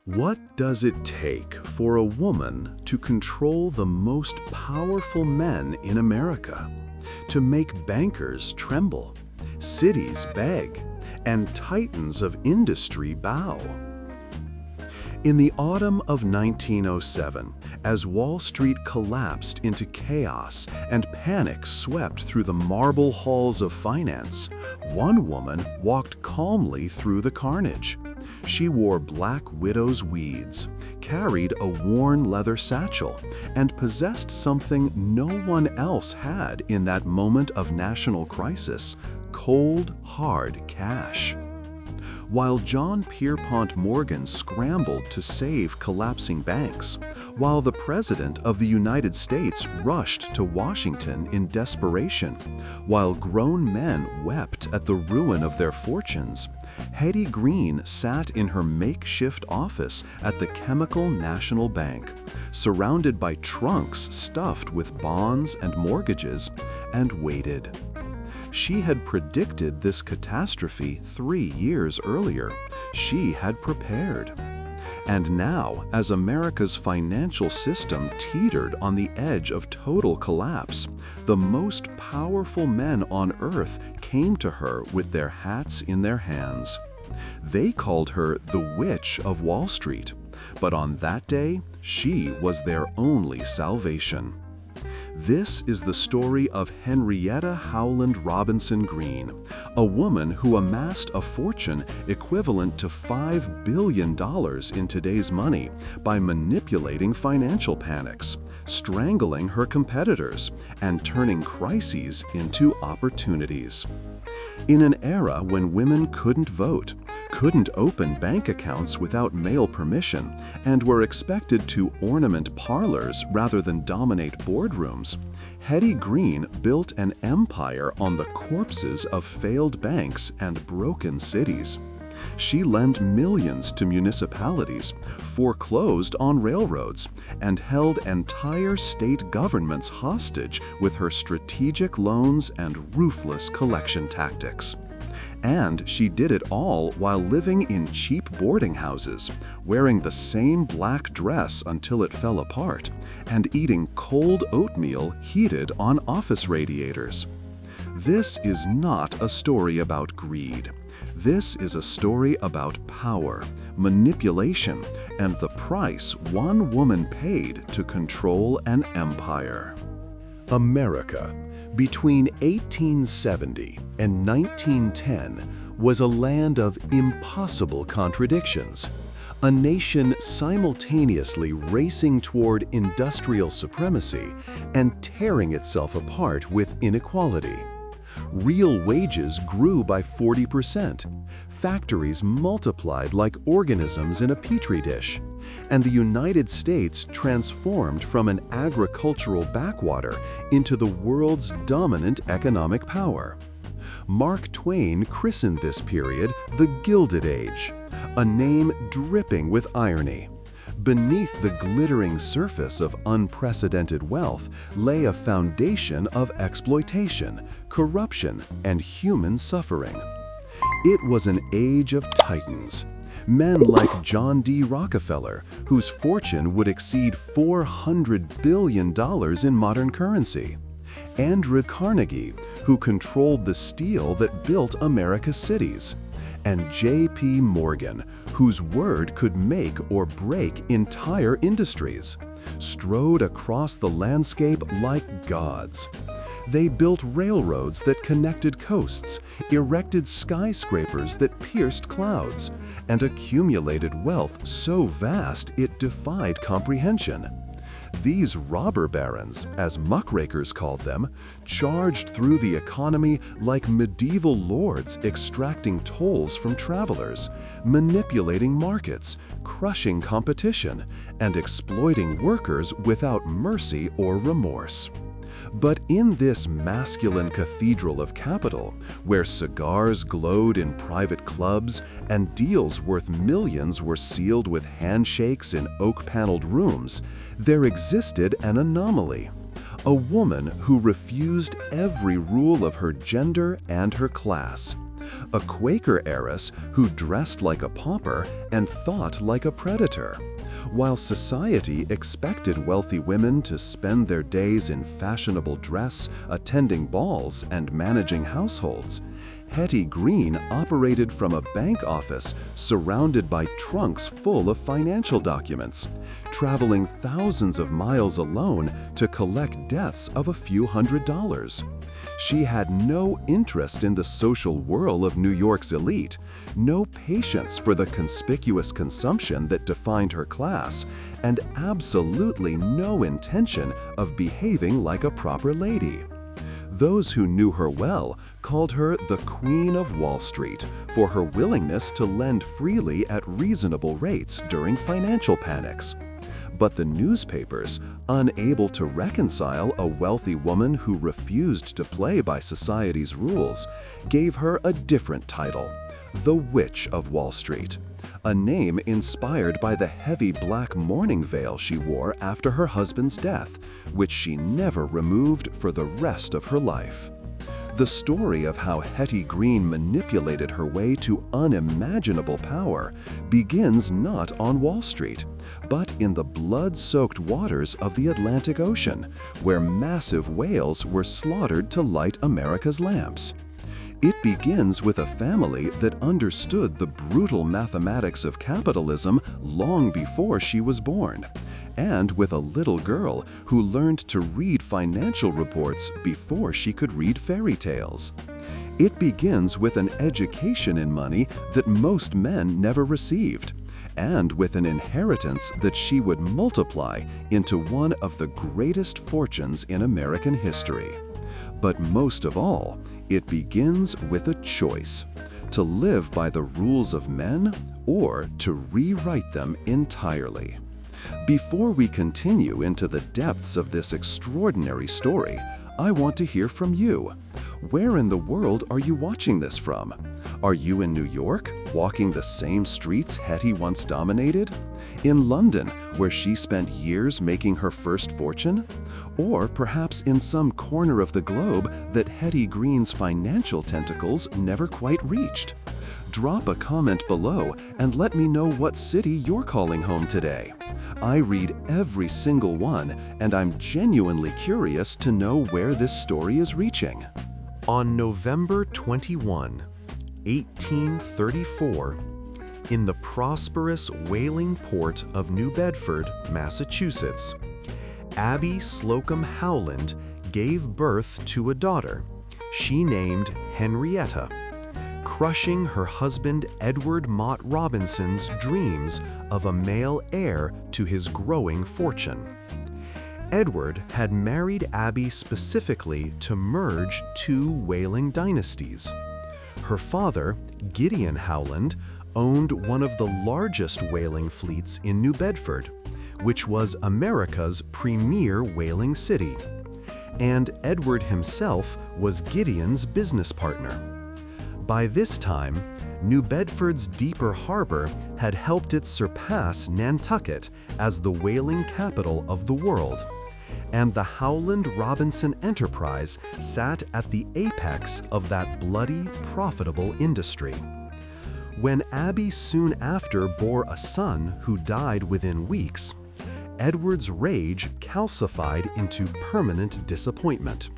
What does it take for a woman to control the most powerful men in America? To make bankers tremble, cities beg, and titans of industry bow? In the autumn of 1907, as Wall Street collapsed into chaos and panic swept through the marble halls of finance, one woman walked calmly through the carnage. She wore black widow's weeds, carried a worn leather satchel, and possessed something no one else had in that moment of national crisis: cold, hard cash. While John Pierpont Morgan scrambled to save collapsing banks, while the President of the United States rushed to Washington in desperation, while grown men wept at the ruin of their fortunes, Hetty Green sat in her makeshift office at the Chemical National Bank, surrounded by trunks stuffed with bonds and mortgages, and waited. She had predicted this catastrophe 3 years earlier. She had prepared. And now, as America's financial system teetered on the edge of total collapse, the most powerful men on earth came to her with their hats in their hands. They called her the Witch of Wall Street, but on that day, she was their only salvation. This is the story of Henrietta Howland Robinson Green, a woman who amassed a fortune equivalent to $5 billion in today's money by manipulating financial panics, strangling her competitors, and turning crises into opportunities. In an era when women couldn't vote, couldn't open bank accounts without male permission, and were expected to ornament parlors rather than dominate boardrooms, Hetty Green built an empire on the corpses of failed banks and broken cities. She lent millions to municipalities, foreclosed on railroads, and held entire state governments hostage with her strategic loans and ruthless collection tactics. And she did it all while living in cheap boarding houses, wearing the same black dress until it fell apart, and eating cold oatmeal heated on office radiators. This is not a story about greed. This is a story about power, manipulation, and the price one woman paid to control an empire. America, between 1870 and 1910, was a land of impossible contradictions, a nation simultaneously racing toward industrial supremacy and tearing itself apart with inequality. Real wages grew by 40%, factories multiplied like organisms in a petri dish, and the United States transformed from an agricultural backwater into the world's dominant economic power. Mark Twain christened this period the Gilded Age, a name dripping with irony. Beneath the glittering surface of unprecedented wealth lay a foundation of exploitation, corruption, and human suffering. It was an age of titans. Men like John D. Rockefeller, whose fortune would exceed $400 billion in modern currency. Andrew Carnegie, who controlled the steel that built America's cities. And J.P. Morgan, whose word could make or break entire industries, strode across the landscape like gods. They built railroads that connected coasts, erected skyscrapers that pierced clouds, and accumulated wealth so vast it defied comprehension. These robber barons, as muckrakers called them, charged through the economy like medieval lords extracting tolls from travelers, manipulating markets, crushing competition, and exploiting workers without mercy or remorse. But in this masculine cathedral of capital, where cigars glowed in private clubs and deals worth millions were sealed with handshakes in oak-paneled rooms, there existed an anomaly. A woman who refused every rule of her gender and her class. A Quaker heiress who dressed like a pauper and thought like a predator. While society expected wealthy women to spend their days in fashionable dress, attending balls, and managing households, Hetty Green operated from a bank office surrounded by trunks full of financial documents, traveling thousands of miles alone to collect debts of a few $100s. She had no interest in the social whirl of New York's elite, no patience for the conspicuous consumption that defined her class, and absolutely no intention of behaving like a proper lady. Those who knew her well called her the Queen of Wall Street for her willingness to lend freely at reasonable rates during financial panics. But the newspapers, unable to reconcile a wealthy woman who refused to play by society's rules, gave her a different title, the Witch of Wall Street, a name inspired by the heavy black mourning veil she wore after her husband's death, which she never removed for the rest of her life. The story of how Hetty Green manipulated her way to unimaginable power begins not on Wall Street, but in the blood-soaked waters of the Atlantic Ocean, where massive whales were slaughtered to light America's lamps. It begins with a family that understood the brutal mathematics of capitalism long before she was born, and with a little girl who learned to read financial reports before she could read fairy tales. It begins with an education in money that most men never received, and with an inheritance that she would multiply into one of the greatest fortunes in American history. But most of all, it begins with a choice: to live by the rules of men or to rewrite them entirely. Before we continue into the depths of this extraordinary story, I want to hear from you. Where in the world are you watching this from? Are you in New York, walking the same streets Hetty once dominated? In London, where she spent years making her first fortune? Or perhaps in some corner of the globe that Hetty Green's financial tentacles never quite reached? Drop a comment below and let me know what city you're calling home today. I read every single one, and I'm genuinely curious to know where this story is reaching. On November 21, 1834, in the prosperous whaling port of New Bedford, Massachusetts, Abby Slocum Howland gave birth to a daughter she named Henrietta, crushing her husband Edward Mott Robinson's dreams of a male heir to his growing fortune. Edward had married Abby specifically to merge two whaling dynasties. Her father, Gideon Howland, owned one of the largest whaling fleets in New Bedford, which was America's premier whaling city, and Edward himself was Gideon's business partner. By this time, New Bedford's deeper harbor had helped it surpass Nantucket as the whaling capital of the world, and the Howland-Robinson enterprise sat at the apex of that bloody, profitable industry. When Abby soon after bore a son who died within weeks, Edward's rage calcified into permanent disappointment.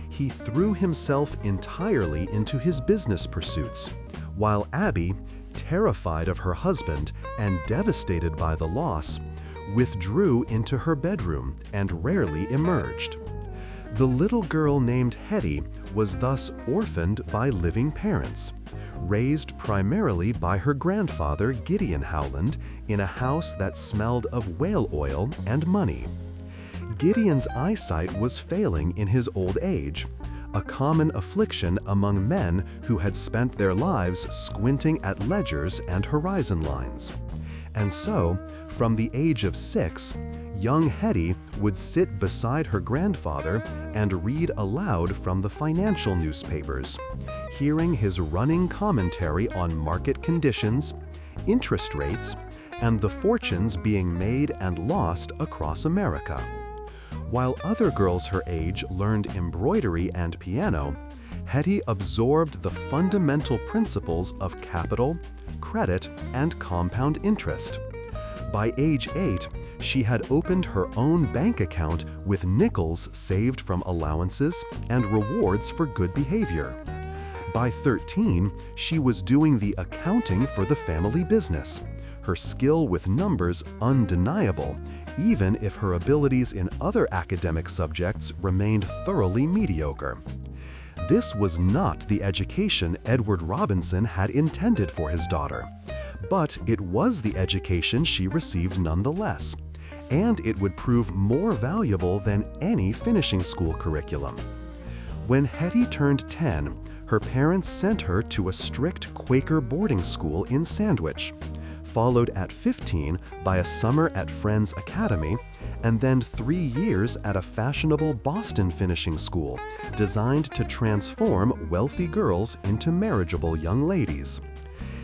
He threw himself entirely into his business pursuits, while Abby, terrified of her husband and devastated by the loss, withdrew into her bedroom and rarely emerged. The little girl named Hetty was thus orphaned by living parents, raised primarily by her grandfather Gideon Howland in a house that smelled of whale oil and money. Gideon's eyesight was failing in his old age, a common affliction among men who had spent their lives squinting at ledgers and horizon lines. And so, from the age of 6, young Hetty would sit beside her grandfather and read aloud from the financial newspapers, hearing his running commentary on market conditions, interest rates, and the fortunes being made and lost across America. While other girls her age learned embroidery and piano, Hetty absorbed the fundamental principles of capital, credit, and compound interest. By age 8, she had opened her own bank account with nickels saved from allowances and rewards for good behavior. By 13, she was doing the accounting for the family business, her skill with numbers undeniable, even if her abilities in other academic subjects remained thoroughly mediocre. This was not the education Edward Robinson had intended for his daughter, but it was the education she received nonetheless, and it would prove more valuable than any finishing school curriculum. When Hetty turned 10, her parents sent her to a strict Quaker boarding school in Sandwich, followed at 15 by a summer at Friends Academy, and then 3 years at a fashionable Boston finishing school designed to transform wealthy girls into marriageable young ladies.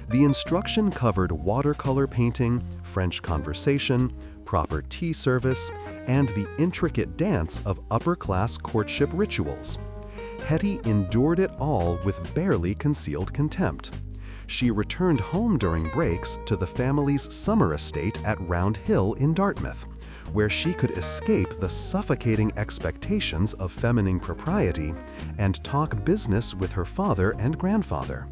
The instruction covered watercolor painting, French conversation, proper tea service, and the intricate dance of upper-class courtship rituals. Hetty endured it all with barely concealed contempt. She returned home during breaks to the family's summer estate at Round Hill in Dartmouth, where she could escape the suffocating expectations of feminine propriety and talk business with her father and grandfather.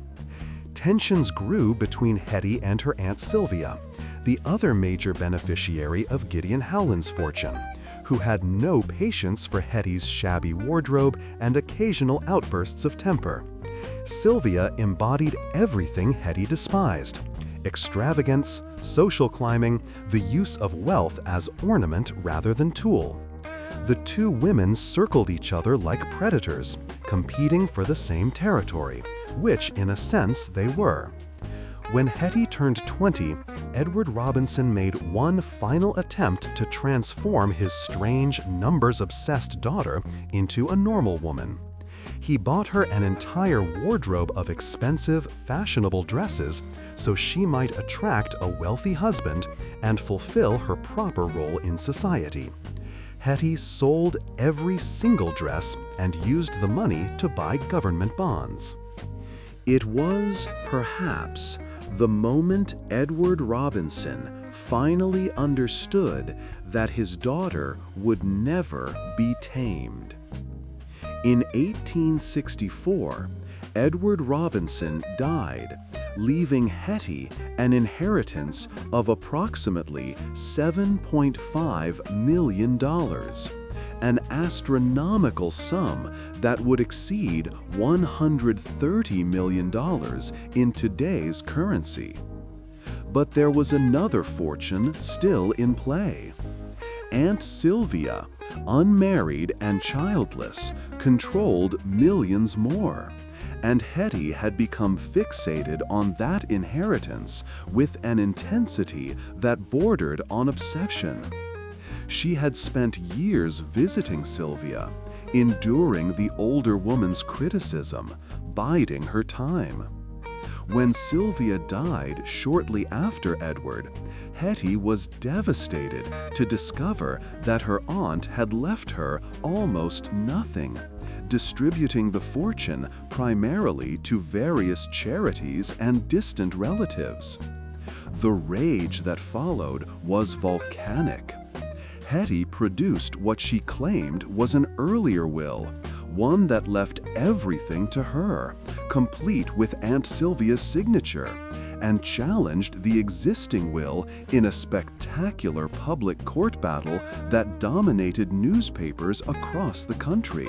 Tensions grew between Hetty and her Aunt Sylvia, the other major beneficiary of Gideon Howland's fortune, who had no patience for Hetty's shabby wardrobe and occasional outbursts of temper. Sylvia embodied everything Hetty despised: extravagance, social climbing, the use of wealth as ornament rather than tool. The two women circled each other like predators, competing for the same territory, which in a sense they were. When Hetty turned 20, Edward Robinson made one final attempt to transform his strange, numbers-obsessed daughter into a normal woman. He bought her an entire wardrobe of expensive, fashionable dresses so she might attract a wealthy husband and fulfill her proper role in society. Hetty sold every single dress and used the money to buy government bonds. It was, perhaps, the moment Edward Robinson finally understood that his daughter would never be tamed. In 1864, Edward Robinson died, leaving Hetty an inheritance of approximately $7.5 million, an astronomical sum that would exceed $130 million in today's currency. But there was another fortune still in play. Aunt Sylvia, unmarried and childless, controlled millions more, and Hetty had become fixated on that inheritance with an intensity that bordered on obsession. She had spent years visiting Sylvia, enduring the older woman's criticism, biding her time. When Sylvia died shortly after Edward, Hetty was devastated to discover that her aunt had left her almost nothing, distributing the fortune primarily to various charities and distant relatives. The rage that followed was volcanic. Hetty produced what she claimed was an earlier will, one that left everything to her, complete with Aunt Sylvia's signature, and challenged the existing will in a spectacular public court battle that dominated newspapers across the country.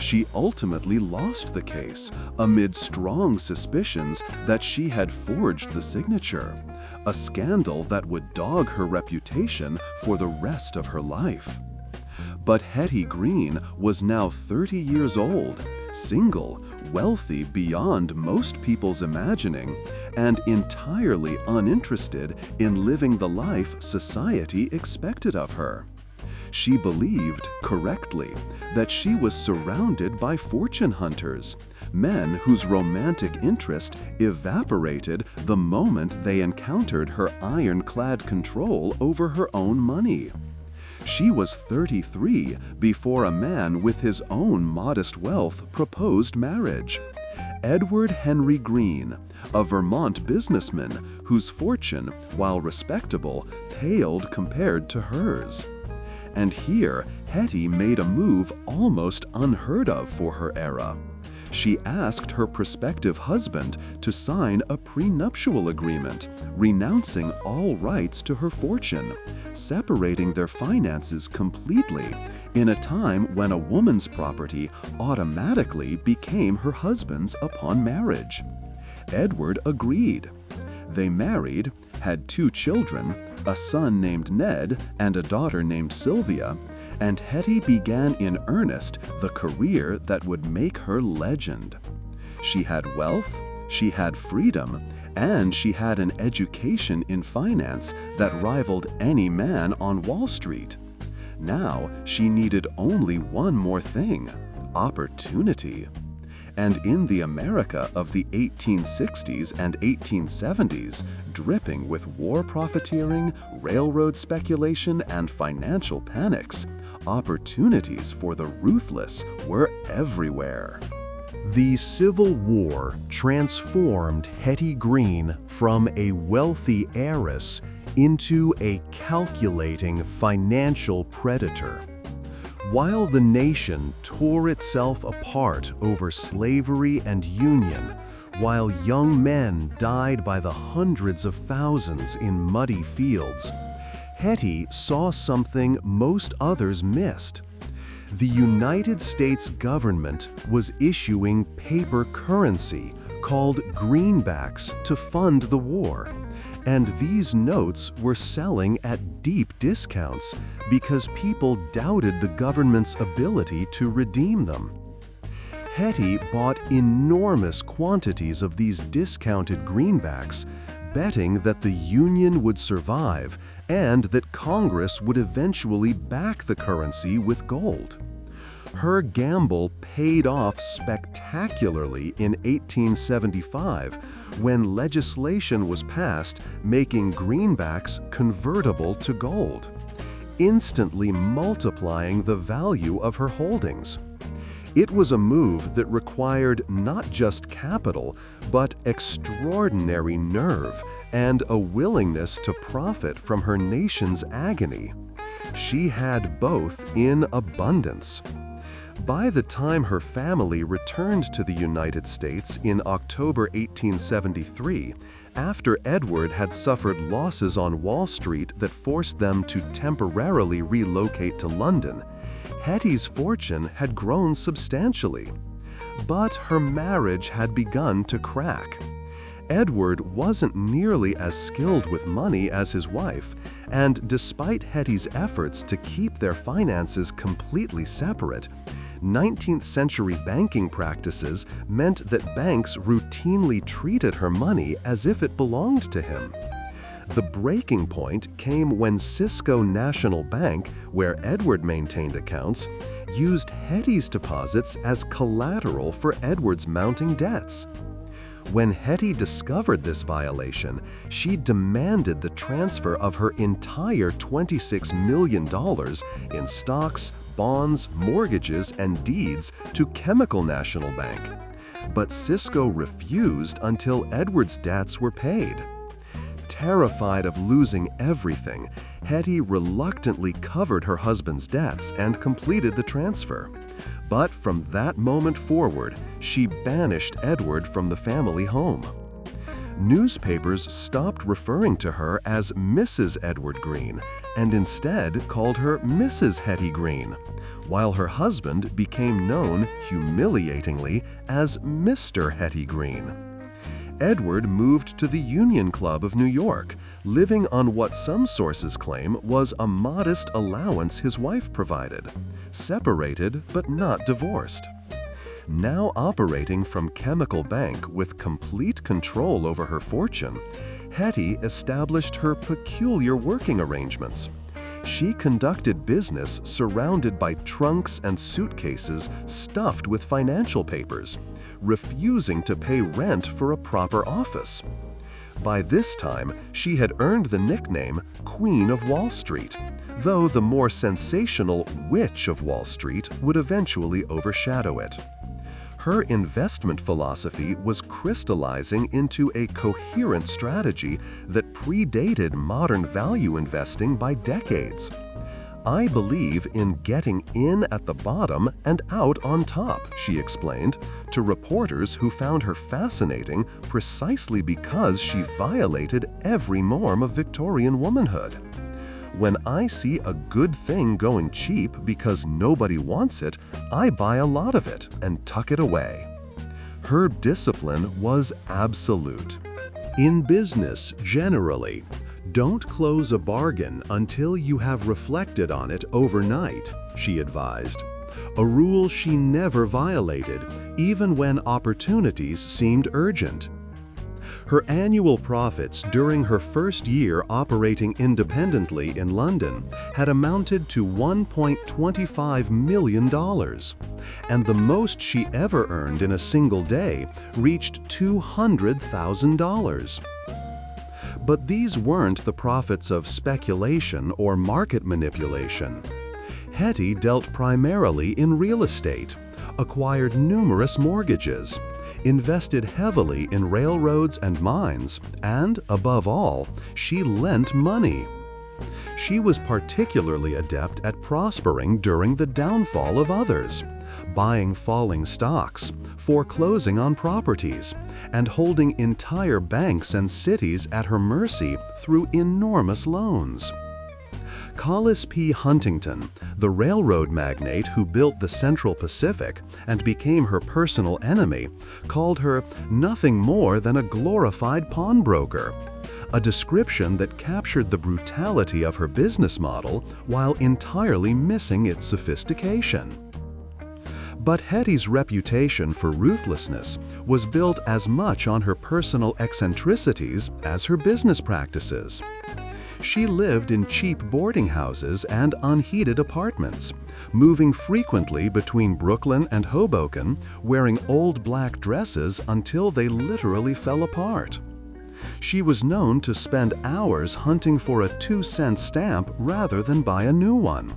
She ultimately lost the case amid strong suspicions that she had forged the signature, a scandal that would dog her reputation for the rest of her life. But Hetty Green was now 30 years old, single, wealthy beyond most people's imagining, and entirely uninterested in living the life society expected of her. She believed, correctly, that she was surrounded by fortune hunters, men whose romantic interest evaporated the moment they encountered her ironclad control over her own money. She was 33 before a man with his own modest wealth proposed marriage. Edward Henry Green, a Vermont businessman whose fortune, while respectable, paled compared to hers. And here, Hetty made a move almost unheard of for her era. She asked her prospective husband to sign a prenuptial agreement, renouncing all rights to her fortune, separating their finances completely, in a time when a woman's property automatically became her husband's upon marriage. Edward agreed. They married, had 2 children, a son named Ned and a daughter named Sylvia, and Hetty began in earnest the career that would make her legend. She had wealth, she had freedom, and she had an education in finance that rivaled any man on Wall Street. Now she needed only one more thing: opportunity. And in the America of the 1860s and 1870s, dripping with war profiteering, railroad speculation, and financial panics, opportunities for the ruthless were everywhere. The Civil War transformed Hetty Green from a wealthy heiress into a calculating financial predator. While the nation tore itself apart over slavery and union, while young men died by the hundreds of thousands in muddy fields, Hetty saw something most others missed. The United States government was issuing paper currency called greenbacks to fund the war. And these notes were selling at deep discounts because people doubted the government's ability to redeem them. Hetty bought enormous quantities of these discounted greenbacks, betting that the Union would survive and that Congress would eventually back the currency with gold. Her gamble paid off spectacularly in 1875 when legislation was passed making greenbacks convertible to gold, instantly multiplying the value of her holdings. It was a move that required not just capital, but extraordinary nerve and a willingness to profit from her nation's agony. She had both in abundance. By the time her family returned to the United States in October 1873, after Edward had suffered losses on Wall Street that forced them to temporarily relocate to London, Hetty's fortune had grown substantially. But her marriage had begun to crack. Edward wasn't nearly as skilled with money as his wife, and despite Hetty's efforts to keep their finances completely separate, 19th century banking practices meant that banks routinely treated her money as if it belonged to him. The breaking point came when Cisco National Bank, where Edward maintained accounts, used Hetty's deposits as collateral for Edward's mounting debts. When Hetty discovered this violation, she demanded the transfer of her entire $26 million in stocks, bonds, mortgages, and deeds to Chemical National Bank. But Cisco refused until Edward's debts were paid. Terrified of losing everything, Hetty reluctantly covered her husband's debts and completed the transfer. But from that moment forward, she banished Edward from the family home. Newspapers stopped referring to her as Mrs. Edward Green and instead called her Mrs. Hetty Green, while her husband became known humiliatingly as Mr. Hetty Green. Edward moved to the Union Club of New York, living on what some sources claim was a modest allowance his wife provided, separated but not divorced. Now operating from Chemical Bank with complete control over her fortune, Hetty established her peculiar working arrangements. She conducted business surrounded by trunks and suitcases stuffed with financial papers, refusing to pay rent for a proper office. By this time, she had earned the nickname Queen of Wall Street, though the more sensational Witch of Wall Street would eventually overshadow it. Her investment philosophy was crystallizing into a coherent strategy that predated modern value investing by decades. "I believe in getting in at the bottom and out on top," she explained to reporters who found her fascinating precisely because she violated every norm of Victorian womanhood. "When I see a good thing going cheap because nobody wants it, I buy a lot of it and tuck it away." Her discipline was absolute. In business, generally, don't close a bargain until you have reflected on it overnight, she advised. A rule she never violated, even when opportunities seemed urgent. Her annual profits during her first year operating independently in London had amounted to $1.25 million, and the most she ever earned in a single day reached $200,000. But these weren't the profits of speculation or market manipulation. Hetty dealt primarily in real estate, acquired numerous mortgages, invested heavily in railroads and mines, and, above all, she lent money. She was particularly adept at prospering during the downfall of others, buying falling stocks, foreclosing on properties, and holding entire banks and cities at her mercy through enormous loans. Collis P. Huntington, the railroad magnate who built the Central Pacific and became her personal enemy, called her nothing more than a glorified pawnbroker, a description that captured the brutality of her business model while entirely missing its sophistication. But Hetty's reputation for ruthlessness was built as much on her personal eccentricities as her business practices. She lived in cheap boarding houses and unheated apartments, moving frequently between Brooklyn and Hoboken, wearing old black dresses until they literally fell apart. She was known to spend hours hunting for a 2-cent stamp rather than buy a new one,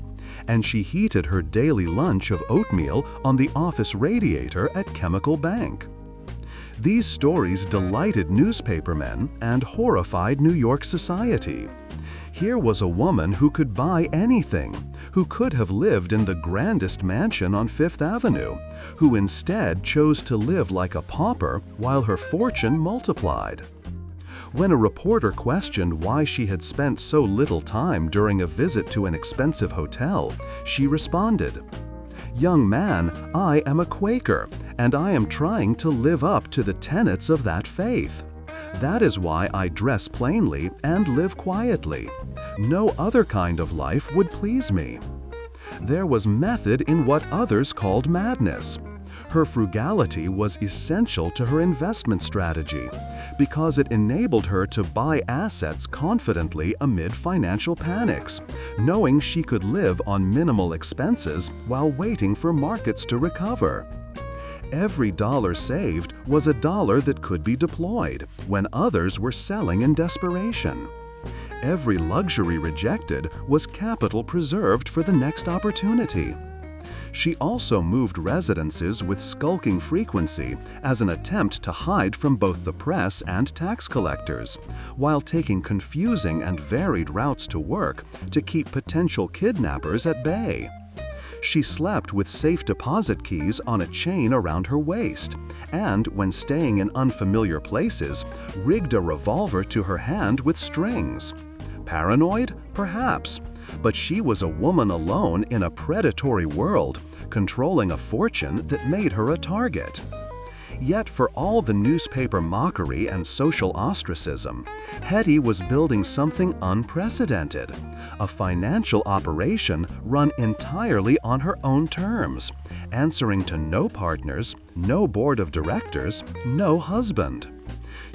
and she heated her daily lunch of oatmeal on the office radiator at Chemical Bank. These stories delighted newspapermen and horrified New York society. Here was a woman who could buy anything, who could have lived in the grandest mansion on Fifth Avenue, who instead chose to live like a pauper while her fortune multiplied. When a reporter questioned why she had spent so little time during a visit to an expensive hotel, she responded, "Young man, I am a Quaker, and I am trying to live up to the tenets of that faith. That is why I dress plainly and live quietly. No other kind of life would please me." There was method in what others called madness. Her frugality was essential to her investment strategy because it enabled her to buy assets confidently amid financial panics, knowing she could live on minimal expenses while waiting for markets to recover. Every dollar saved was a dollar that could be deployed when others were selling in desperation. Every luxury rejected was capital preserved for the next opportunity. She also moved residences with skulking frequency as an attempt to hide from both the press and tax collectors, while taking confusing and varied routes to work to keep potential kidnappers at bay. She slept with safe deposit keys on a chain around her waist, and when staying in unfamiliar places, rigged a revolver to her hand with strings. Paranoid? Perhaps. But she was a woman alone in a predatory world, controlling a fortune that made her a target. Yet for all the newspaper mockery and social ostracism, Hetty was building something unprecedented, a financial operation run entirely on her own terms, answering to no partners, no board of directors, no husband.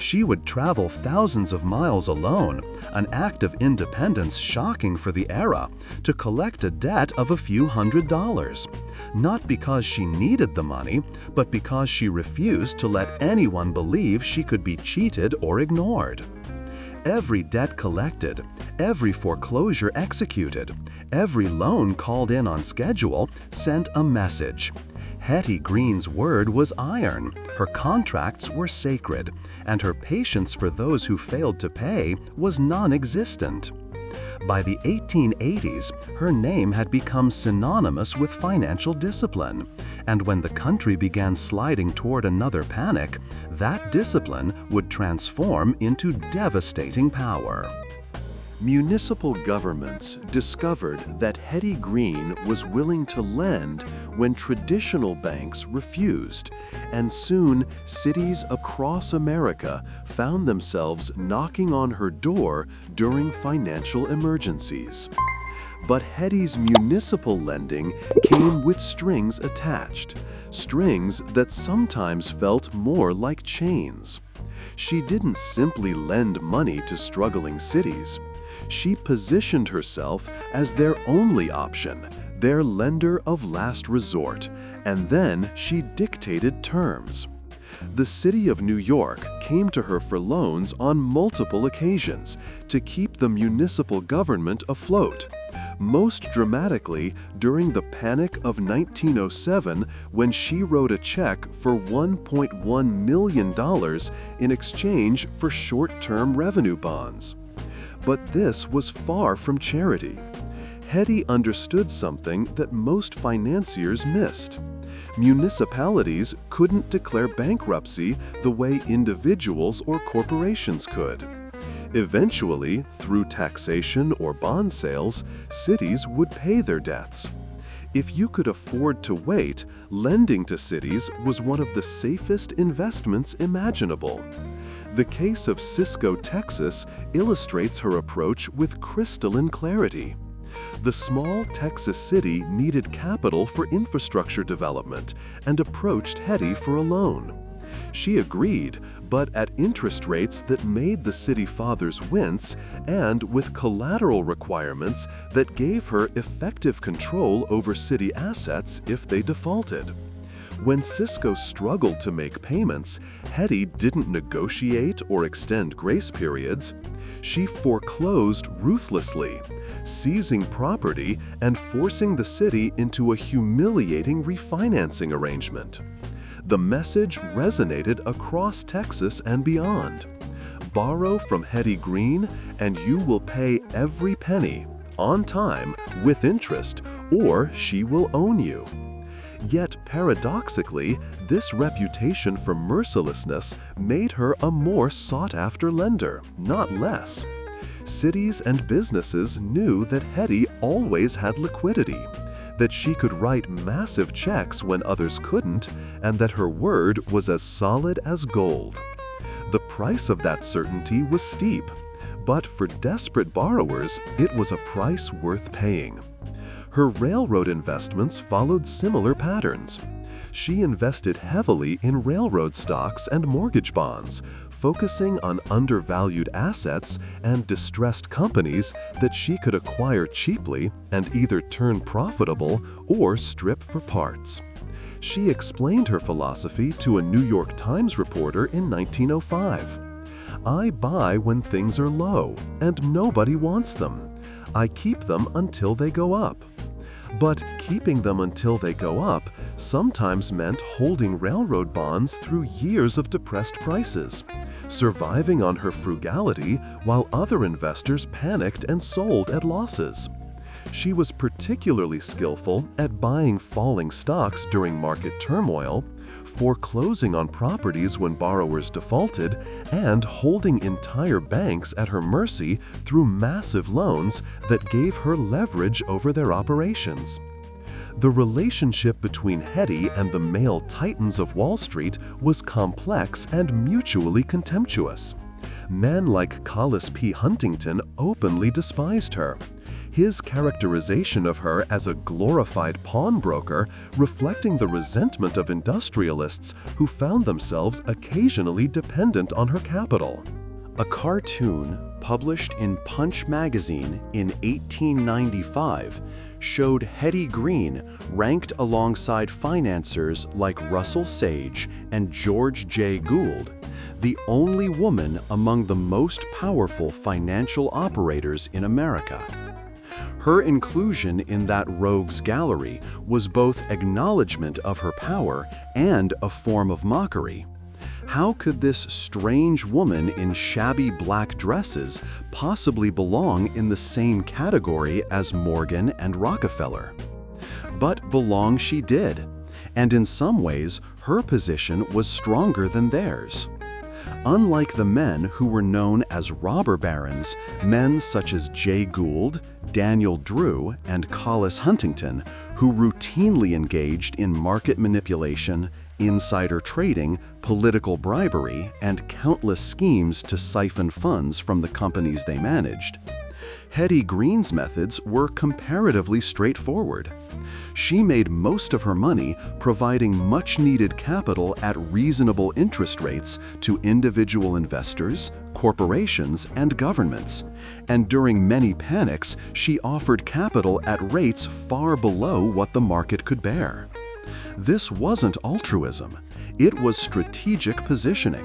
She would travel thousands of miles alone, an act of independence shocking for the era, to collect a debt of a few $100s. Not because she needed the money, but because she refused to let anyone believe she could be cheated or ignored. Every debt collected, every foreclosure executed, every loan called in on schedule sent a message. Hetty Green's word was iron, her contracts were sacred, and her patience for those who failed to pay was non-existent. By the 1880s, her name had become synonymous with financial discipline, and when the country began sliding toward another panic, that discipline would transform into devastating power. Municipal governments discovered that Hetty Green was willing to lend when traditional banks refused, and soon cities across America found themselves knocking on her door during financial emergencies. But Hetty's municipal lending came with strings attached, strings that sometimes felt more like chains. She didn't simply lend money to struggling cities. She positioned herself as their only option, their lender of last resort, and then she dictated terms. The city of New York came to her for loans on multiple occasions to keep the municipal government afloat. Most dramatically during the Panic of 1907, when she wrote a check for $1.1 million in exchange for short-term revenue bonds. But this was far from charity. Hetty understood something that most financiers missed. Municipalities couldn't declare bankruptcy the way individuals or corporations could. Eventually, through taxation or bond sales, cities would pay their debts. If you could afford to wait, lending to cities was one of the safest investments imaginable. The case of Cisco, Texas, illustrates her approach with crystalline clarity. The small Texas city needed capital for infrastructure development and approached Hetty for a loan. She agreed, but at interest rates that made the city fathers wince and with collateral requirements that gave her effective control over city assets if they defaulted. When Cisco struggled to make payments, Hetty didn't negotiate or extend grace periods. She foreclosed ruthlessly, seizing property and forcing the city into a humiliating refinancing arrangement. The message resonated across Texas and beyond. Borrow from Hetty Green and you will pay every penny, on time, with interest, or she will own you. Yet, paradoxically, this reputation for mercilessness made her a more sought-after lender, not less. Cities and businesses knew that Hetty always had liquidity, that she could write massive checks when others couldn't, and that her word was as solid as gold. The price of that certainty was steep, but for desperate borrowers, it was a price worth paying. Her railroad investments followed similar patterns. She invested heavily in railroad stocks and mortgage bonds, focusing on undervalued assets and distressed companies that she could acquire cheaply and either turn profitable or strip for parts. She explained her philosophy to a New York Times reporter in 1905. "I buy when things are low, and nobody wants them. I keep them until they go up." But keeping them until they go up sometimes meant holding railroad bonds through years of depressed prices, surviving on her frugality while other investors panicked and sold at losses. She was particularly skillful at buying falling stocks during market turmoil, foreclosing on properties when borrowers defaulted, and holding entire banks at her mercy through massive loans that gave her leverage over their operations. The relationship between Hetty and the male titans of Wall Street was complex and mutually contemptuous. Men like Collis P. Huntington openly despised her. his characterization of her as a glorified pawnbroker reflecting the resentment of industrialists who found themselves occasionally dependent on her capital. A cartoon published in Punch magazine in 1895 showed Hetty Green ranked alongside financiers like Russell Sage and George J. Gould, the only woman among the most powerful financial operators in America. Her inclusion in that rogues gallery was both acknowledgement of her power and a form of mockery. How could this strange woman in shabby black dresses possibly belong in the same category as Morgan and Rockefeller? But belong she did, and in some ways her position was stronger than theirs. Unlike the men who were known as robber barons, men such as Jay Gould, Daniel Drew, and Collis Huntington, who routinely engaged in market manipulation, insider trading, political bribery, and countless schemes to siphon funds from the companies they managed. Hetty Green's methods were comparatively straightforward. She made most of her money providing much-needed capital at reasonable interest rates to individual investors, corporations, and governments. And during many panics, she offered capital at rates far below what the market could bear. This wasn't altruism, it was strategic positioning.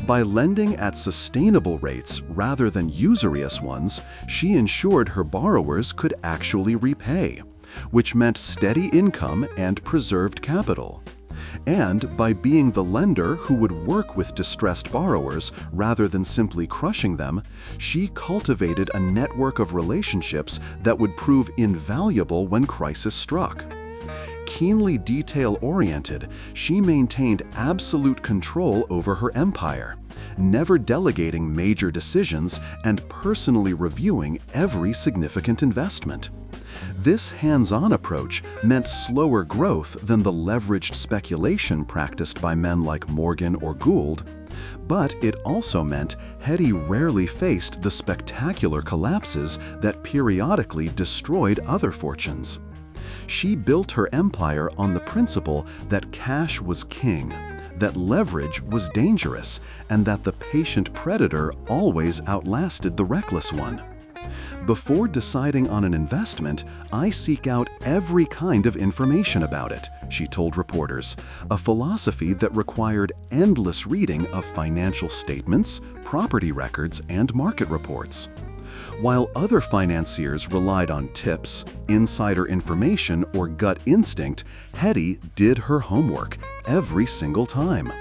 By lending at sustainable rates rather than usurious ones, she ensured her borrowers could actually repay, which meant steady income and preserved capital. And by being the lender who would work with distressed borrowers rather than simply crushing them, she cultivated a network of relationships that would prove invaluable when crisis struck. Keenly detail-oriented, she maintained absolute control over her empire, never delegating major decisions and personally reviewing every significant investment. This hands-on approach meant slower growth than the leveraged speculation practiced by men like Morgan or Gould, but it also meant Hetty rarely faced the spectacular collapses that periodically destroyed other fortunes. She built her empire on the principle that cash was king, that leverage was dangerous, and that the patient predator always outlasted the reckless one. Before deciding on an investment, I seek out every kind of information about it, she told reporters, a philosophy that required endless reading of financial statements, property records, and market reports. While other financiers relied on tips, insider information, or gut instinct, Hetty did her homework every single time.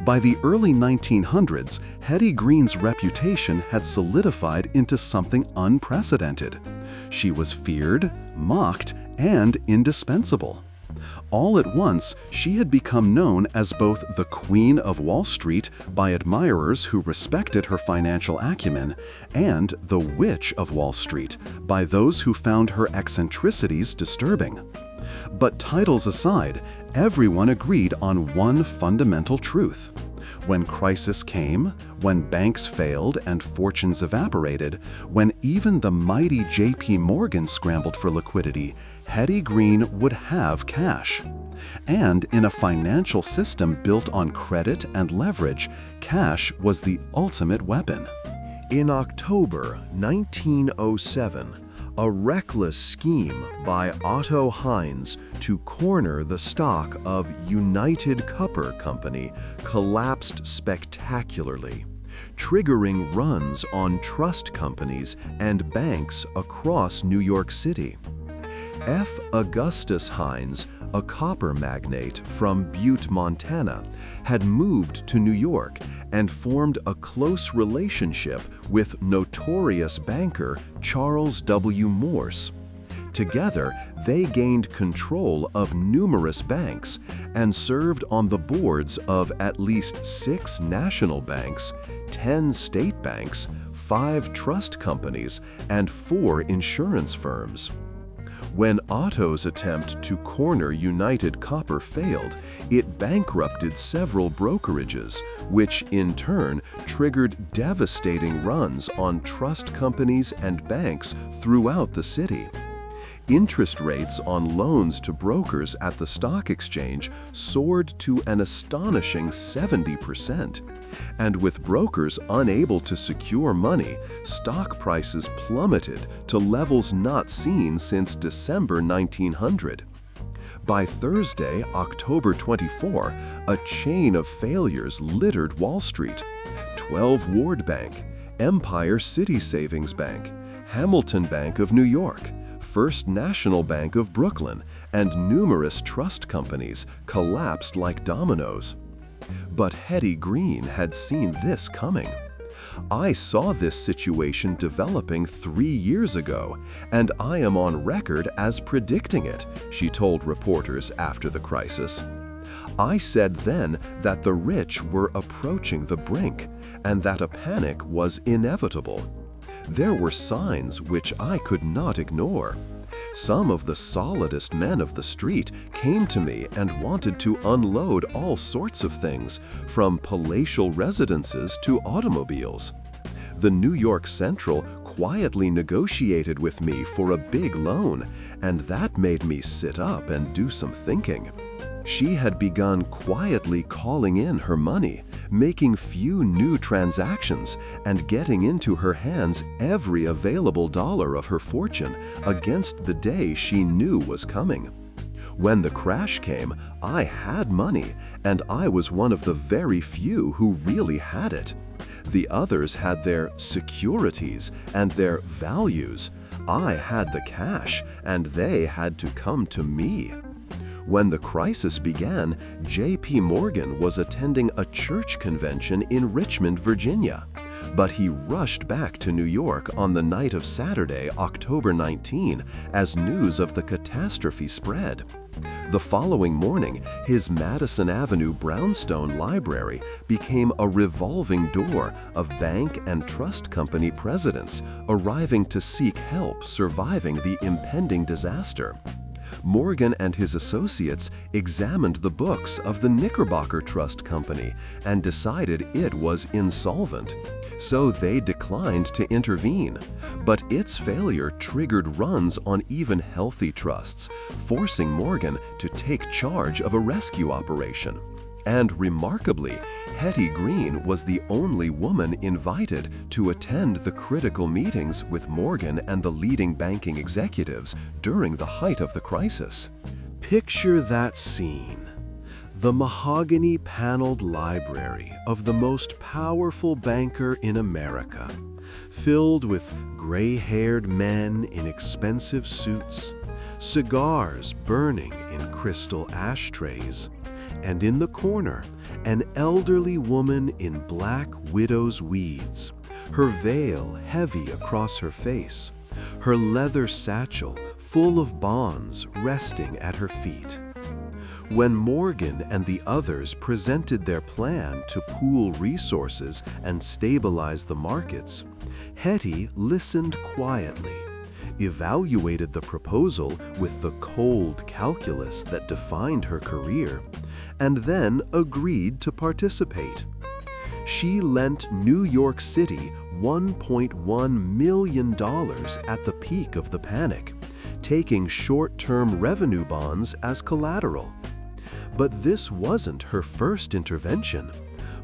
By the early 1900s, Hetty Green's reputation had solidified into something unprecedented. She was feared, mocked, and indispensable. All at once, she had become known as both the Queen of Wall Street by admirers who respected her financial acumen, and the Witch of Wall Street by those who found her eccentricities disturbing. But titles aside, everyone agreed on one fundamental truth. When crisis came, when banks failed and fortunes evaporated, when even the mighty J.P. Morgan scrambled for liquidity, Hetty Green would have cash. And in a financial system built on credit and leverage, cash was the ultimate weapon. In October 1907, a reckless scheme by Otto Heinz to corner the stock of United Copper Company collapsed spectacularly, triggering runs on trust companies and banks across New York City. F. Augustus Heinz, a copper magnate from Butte, Montana, had moved to New York and formed a close relationship with notorious banker Charles W. Morse. Together, they gained control of numerous banks and served on the boards of at least 6 national banks, 10 state banks, 5 trust companies, and 4 insurance firms. When Otto's attempt to corner United Copper failed, it bankrupted several brokerages, which in turn triggered devastating runs on trust companies and banks throughout the city. Interest rates on loans to brokers at the stock exchange soared to an astonishing 70%. And with brokers unable to secure money, stock prices plummeted to levels not seen since December 1900. By Thursday, October 24, a chain of failures littered Wall Street. 12 Ward Bank, Empire City Savings Bank, Hamilton Bank of New York, First National Bank of Brooklyn, and numerous trust companies collapsed like dominoes. But Hetty Green had seen this coming. "I saw this situation developing 3 years ago, and I am on record as predicting it," she told reporters after the crisis. "I said then that the rich were approaching the brink, and that a panic was inevitable. There were signs which I could not ignore. Some of the solidest men of the street came to me and wanted to unload all sorts of things, from palatial residences to automobiles. The New York Central quietly negotiated with me for a big loan, and that made me sit up and do some thinking. She had begun quietly calling in her money, making few new transactions, and getting into her hands every available dollar of her fortune against the day she knew was coming. When the crash came, I had money, and I was one of the very few who really had it. The others had their securities and their values. I had the cash, and they had to come to me. When the crisis began, J.P. Morgan was attending a church convention in Richmond, Virginia. But he rushed back to New York on the night of Saturday, October 19, as news of the catastrophe spread. The following morning, his Madison Avenue brownstone library became a revolving door of bank and trust company presidents arriving to seek help surviving the impending disaster. Morgan and his associates examined the books of the Knickerbocker Trust Company and decided it was insolvent. So they declined to intervene. But its failure triggered runs on even healthy trusts, forcing Morgan to take charge of a rescue operation. And remarkably, Hetty Green was the only woman invited to attend the critical meetings with Morgan and the leading banking executives during the height of the crisis. Picture that scene. The mahogany-paneled library of the most powerful banker in America, filled with gray-haired men in expensive suits, cigars burning in crystal ashtrays, and in the corner, an elderly woman in black widow's weeds, her veil heavy across her face, her leather satchel full of bonds resting at her feet. When Morgan and the others presented their plan to pool resources and stabilize the markets, Hetty listened quietly, evaluated the proposal with the cold calculus that defined her career, and then agreed to participate. She lent New York City $1.1 million at the peak of the panic, taking short-term revenue bonds as collateral. But this wasn't her first intervention.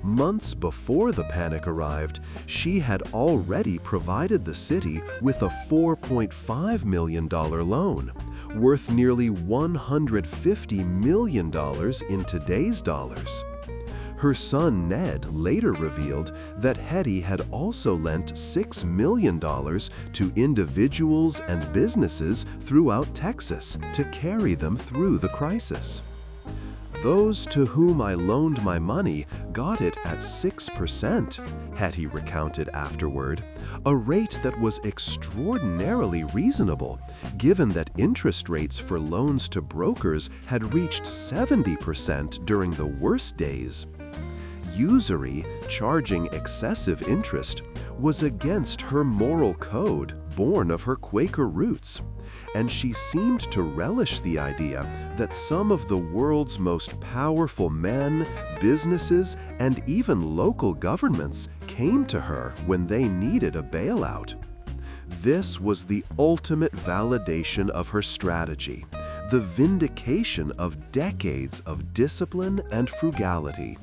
Months before the panic arrived, she had already provided the city with a $4.5 million loan, worth nearly $150 million in today's dollars. Her son Ned later revealed that Hetty had also lent $6 million to individuals and businesses throughout Texas to carry them through the crisis. "Those to whom I loaned my money got it at 6%, Hetty recounted afterward, a rate that was extraordinarily reasonable, given that interest rates for loans to brokers had reached 70% during the worst days. Usury, charging excessive interest, was against her moral code, born of her Quaker roots, and she seemed to relish the idea that some of the world's most powerful men, businesses, and even local governments came to her when they needed a bailout. This was the ultimate validation of her strategy, the vindication of decades of discipline and frugality.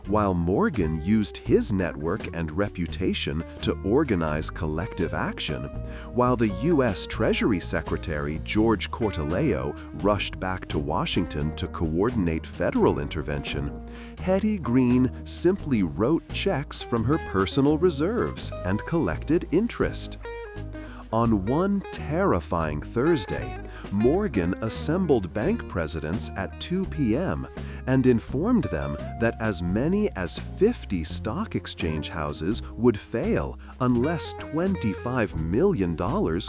While Morgan used his network and reputation to organize collective action, while the U.S. Treasury Secretary George Cortelleo rushed back to Washington to coordinate federal intervention, Hetty Green simply wrote checks from her personal reserves and collected interest. On one terrifying Thursday, Morgan assembled bank presidents at 2 p.m. and informed them that as many as 50 stock exchange houses would fail unless $25 million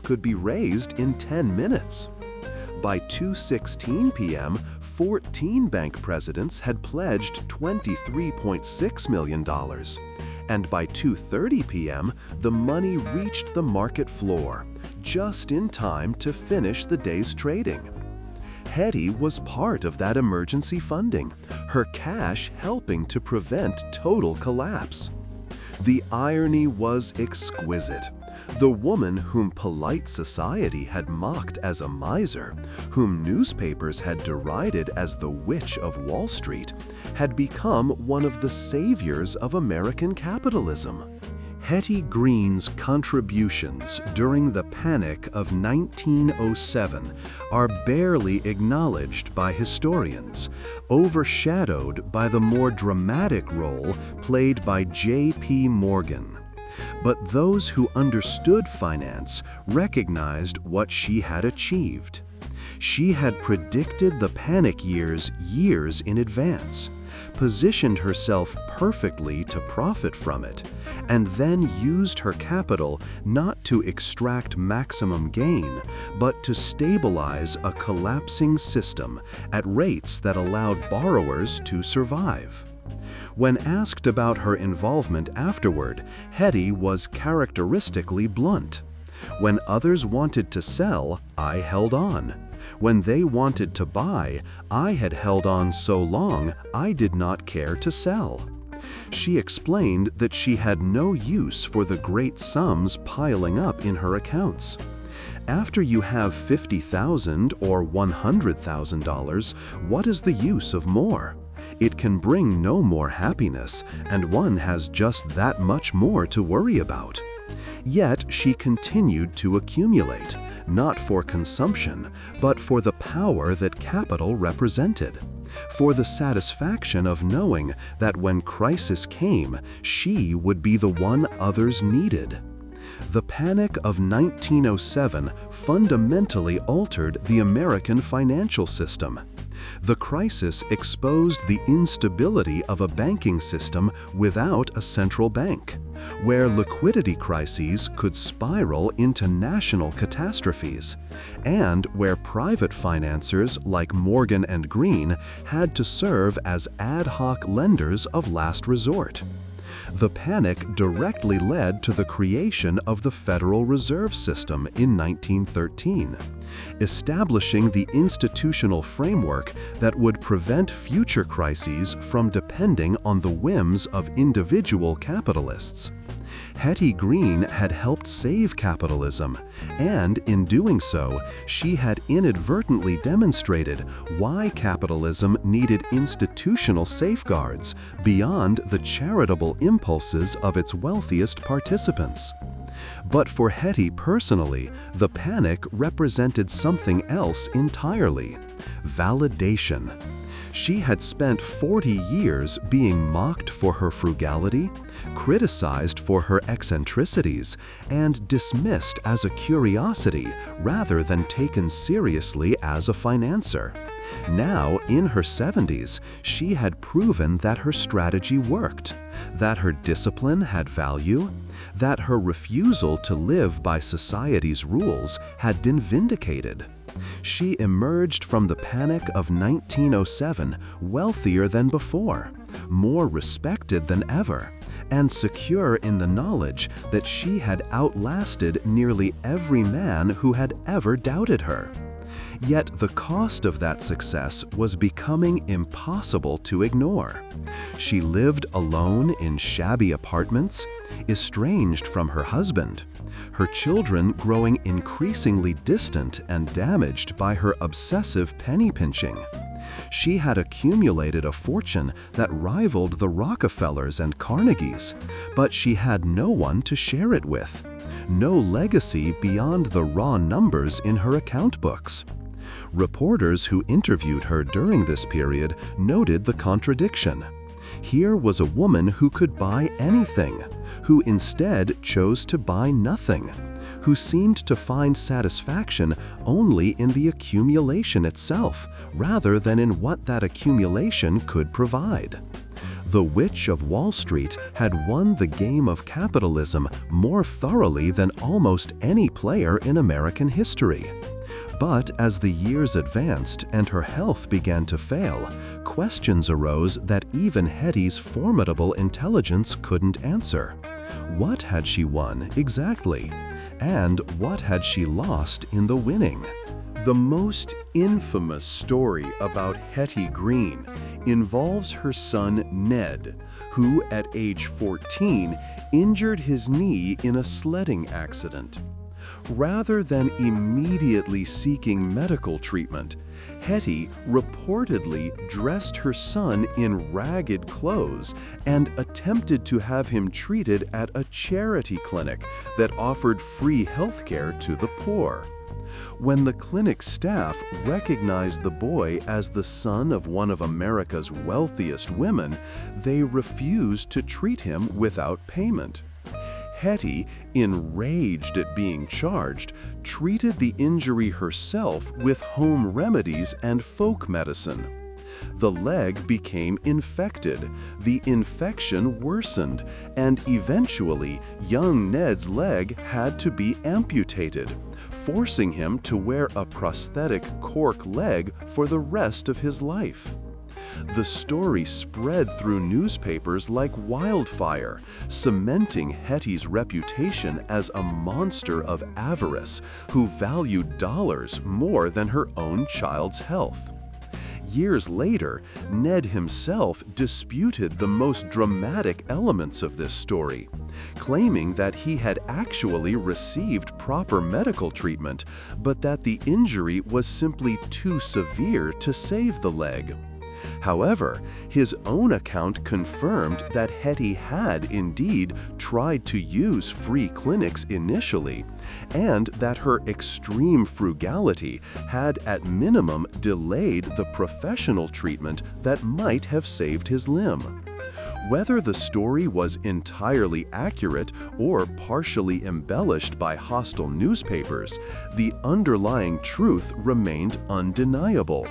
could be raised in 10 minutes. By 2:16 p.m., 14 bank presidents had pledged $23.6 million. And by 2:30 p.m., the money reached the market floor, just in time to finish the day's trading. Hetty was part of that emergency funding, her cash helping to prevent total collapse. The irony was exquisite. The woman whom polite society had mocked as a miser, whom newspapers had derided as the witch of Wall Street, had become one of the saviors of American capitalism. Hetty Green's contributions during the Panic of 1907 are barely acknowledged by historians, overshadowed by the more dramatic role played by J.P. Morgan. But those who understood finance recognized what she had achieved. She had predicted the panic years in advance, positioned herself perfectly to profit from it, and then used her capital not to extract maximum gain, but to stabilize a collapsing system at rates that allowed borrowers to survive. When asked about her involvement afterward, Hetty was characteristically blunt. "When others wanted to sell, I held on. When they wanted to buy, I had held on so long I did not care to sell." She explained that she had no use for the great sums piling up in her accounts. After you have $50,000 or $100,000, what is the use of more? It can bring no more happiness, and one has just that much more to worry about. Yet she continued to accumulate, not for consumption, but for the power that capital represented, for the satisfaction of knowing that when crisis came, she would be the one others needed. The Panic of 1907 fundamentally altered the American financial system. The crisis exposed the instability of a banking system without a central bank, where liquidity crises could spiral into national catastrophes, and where private financiers like Morgan and Green had to serve as ad hoc lenders of last resort. The panic directly led to the creation of the Federal Reserve System in 1913, establishing the institutional framework that would prevent future crises from depending on the whims of individual capitalists. Hetty Green had helped save capitalism, and in doing so, she had inadvertently demonstrated why capitalism needed institutional safeguards beyond the charitable impulses of its wealthiest participants. But for Hetty personally, the panic represented something else entirely: validation. She had spent 40 years being mocked for her frugality, criticized for her eccentricities, and dismissed as a curiosity rather than taken seriously as a financier. Now, in her 70s, she had proven that her strategy worked, that her discipline had value, that her refusal to live by society's rules had been vindicated. She emerged from the Panic of 1907 wealthier than before, more respected than ever, and secure in the knowledge that she had outlasted nearly every man who had ever doubted her. Yet the cost of that success was becoming impossible to ignore. She lived alone in shabby apartments, estranged from her husband, her children growing increasingly distant and damaged by her obsessive penny pinching. She had accumulated a fortune that rivaled the Rockefellers and Carnegies, but she had no one to share it with, no legacy beyond the raw numbers in her account books. Reporters who interviewed her during this period noted the contradiction. Here was a woman who could buy anything, who instead chose to buy nothing, who seemed to find satisfaction only in the accumulation itself, rather than in what that accumulation could provide. The Witch of Wall Street had won the game of capitalism more thoroughly than almost any player in American history. But as the years advanced and her health began to fail, questions arose that even Hetty's formidable intelligence couldn't answer. What had she won exactly? And what had she lost in the winning? The most infamous story about Hetty Green involves her son Ned, who at age 14 injured his knee in a sledding accident. Rather than immediately seeking medical treatment, Hetty reportedly dressed her son in ragged clothes and attempted to have him treated at a charity clinic that offered free healthcare to the poor. When the clinic staff recognized the boy as the son of one of America's wealthiest women, they refused to treat him without payment. Hetty, enraged at being charged, treated the injury herself with home remedies and folk medicine. The leg became infected, the infection worsened, and eventually young Ned's leg had to be amputated, forcing him to wear a prosthetic cork leg for the rest of his life. The story spread through newspapers like wildfire, cementing Hetty's reputation as a monster of avarice who valued dollars more than her own child's health. Years later, Ned himself disputed the most dramatic elements of this story, claiming that he had actually received proper medical treatment, but that the injury was simply too severe to save the leg. However, his own account confirmed that Hetty had indeed tried to use free clinics initially, and that her extreme frugality had at minimum delayed the professional treatment that might have saved his limb. Whether the story was entirely accurate or partially embellished by hostile newspapers, the underlying truth remained undeniable.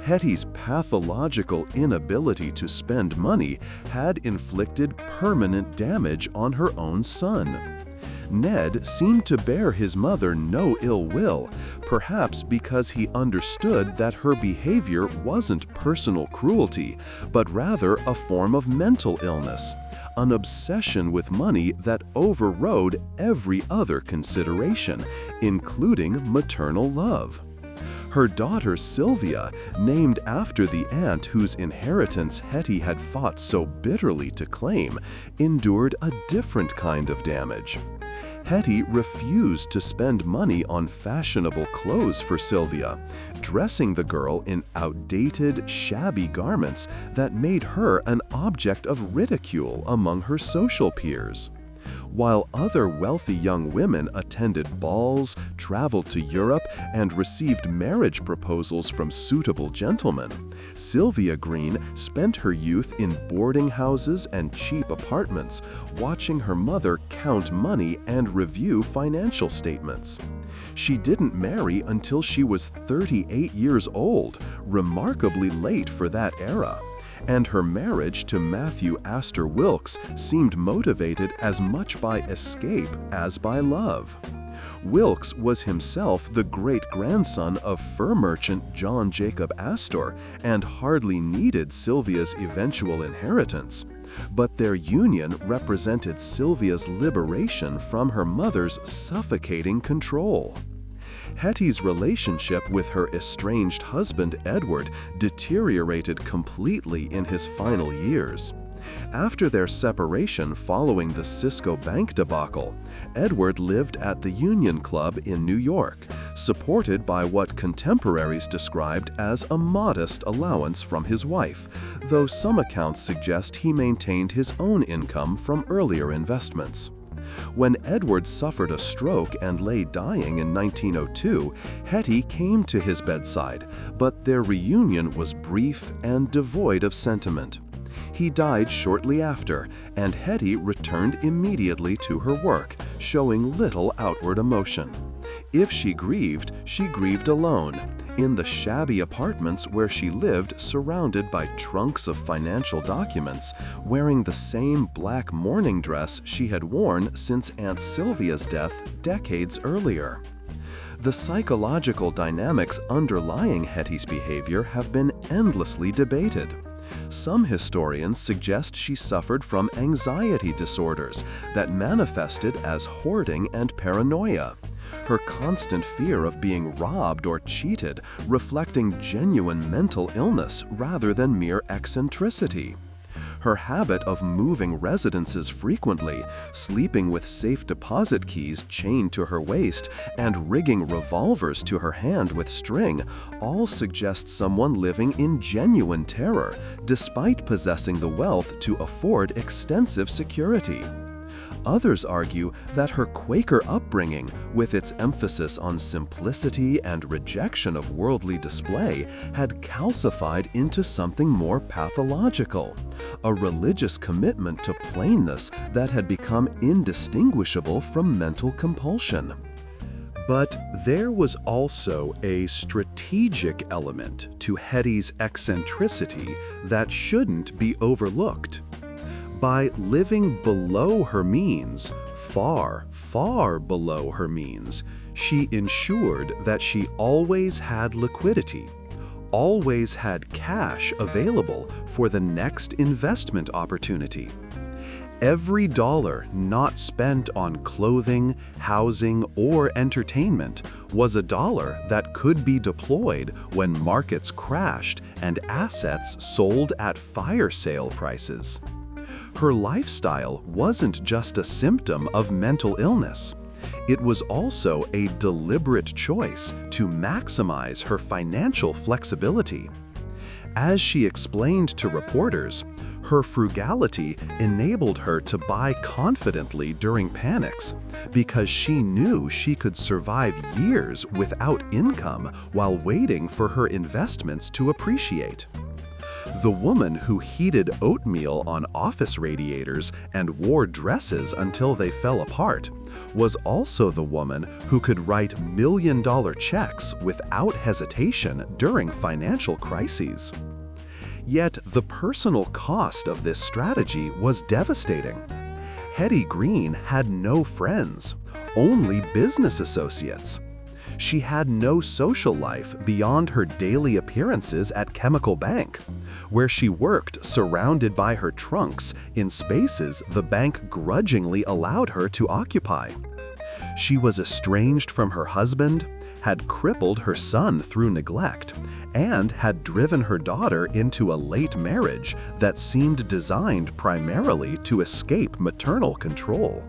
Hetty's pathological inability to spend money had inflicted permanent damage on her own son. Ned seemed to bear his mother no ill will, perhaps because he understood that her behavior wasn't personal cruelty, but rather a form of mental illness, an obsession with money that overrode every other consideration, including maternal love. Her daughter Sylvia, named after the aunt whose inheritance Hetty had fought so bitterly to claim, endured a different kind of damage. Hetty refused to spend money on fashionable clothes for Sylvia, dressing the girl in outdated, shabby garments that made her an object of ridicule among her social peers. While other wealthy young women attended balls, traveled to Europe, and received marriage proposals from suitable gentlemen, Sylvia Green spent her youth in boarding houses and cheap apartments, watching her mother count money and review financial statements. She didn't marry until she was 38 years old, remarkably late for that era. And her marriage to Matthew Astor Wilkes seemed motivated as much by escape as by love. Wilkes was himself the great-grandson of fur merchant John Jacob Astor and hardly needed Sylvia's eventual inheritance. But their union represented Sylvia's liberation from her mother's suffocating control. Hetty's relationship with her estranged husband Edward deteriorated completely in his final years. After their separation following the Cisco Bank debacle, Edward lived at the Union Club in New York, supported by what contemporaries described as a modest allowance from his wife, though some accounts suggest he maintained his own income from earlier investments. When Edward suffered a stroke and lay dying in 1902, Hetty came to his bedside, but their reunion was brief and devoid of sentiment. He died shortly after, and Hetty returned immediately to her work, showing little outward emotion. If she grieved alone, in the shabby apartments where she lived, surrounded by trunks of financial documents, wearing the same black mourning dress she had worn since Aunt Sylvia's death decades earlier. The psychological dynamics underlying Hetty's behavior have been endlessly debated. Some historians suggest she suffered from anxiety disorders that manifested as hoarding and paranoia. Her constant fear of being robbed or cheated, reflecting genuine mental illness rather than mere eccentricity. Her habit of moving residences frequently, sleeping with safe deposit keys chained to her waist, and rigging revolvers to her hand with string all suggest someone living in genuine terror, despite possessing the wealth to afford extensive security. Others argue that her Quaker upbringing, with its emphasis on simplicity and rejection of worldly display, had calcified into something more pathological, a religious commitment to plainness that had become indistinguishable from mental compulsion. But there was also a strategic element to Hetty's eccentricity that shouldn't be overlooked. By living below her means, far, far below her means, she ensured that she always had liquidity, always had cash available for the next investment opportunity. Every dollar not spent on clothing, housing, or entertainment was a dollar that could be deployed when markets crashed and assets sold at fire sale prices. Her lifestyle wasn't just a symptom of mental illness. It was also a deliberate choice to maximize her financial flexibility. As she explained to reporters, her frugality enabled her to buy confidently during panics because she knew she could survive years without income while waiting for her investments to appreciate. The woman who heated oatmeal on office radiators and wore dresses until they fell apart was also the woman who could write million-dollar checks without hesitation during financial crises. Yet the personal cost of this strategy was devastating. Hetty Green had no friends, only business associates. She had no social life beyond her daily appearances at Chemical Bank, where she worked surrounded by her trunks in spaces the bank grudgingly allowed her to occupy. She was estranged from her husband, had crippled her son through neglect, and had driven her daughter into a late marriage that seemed designed primarily to escape maternal control.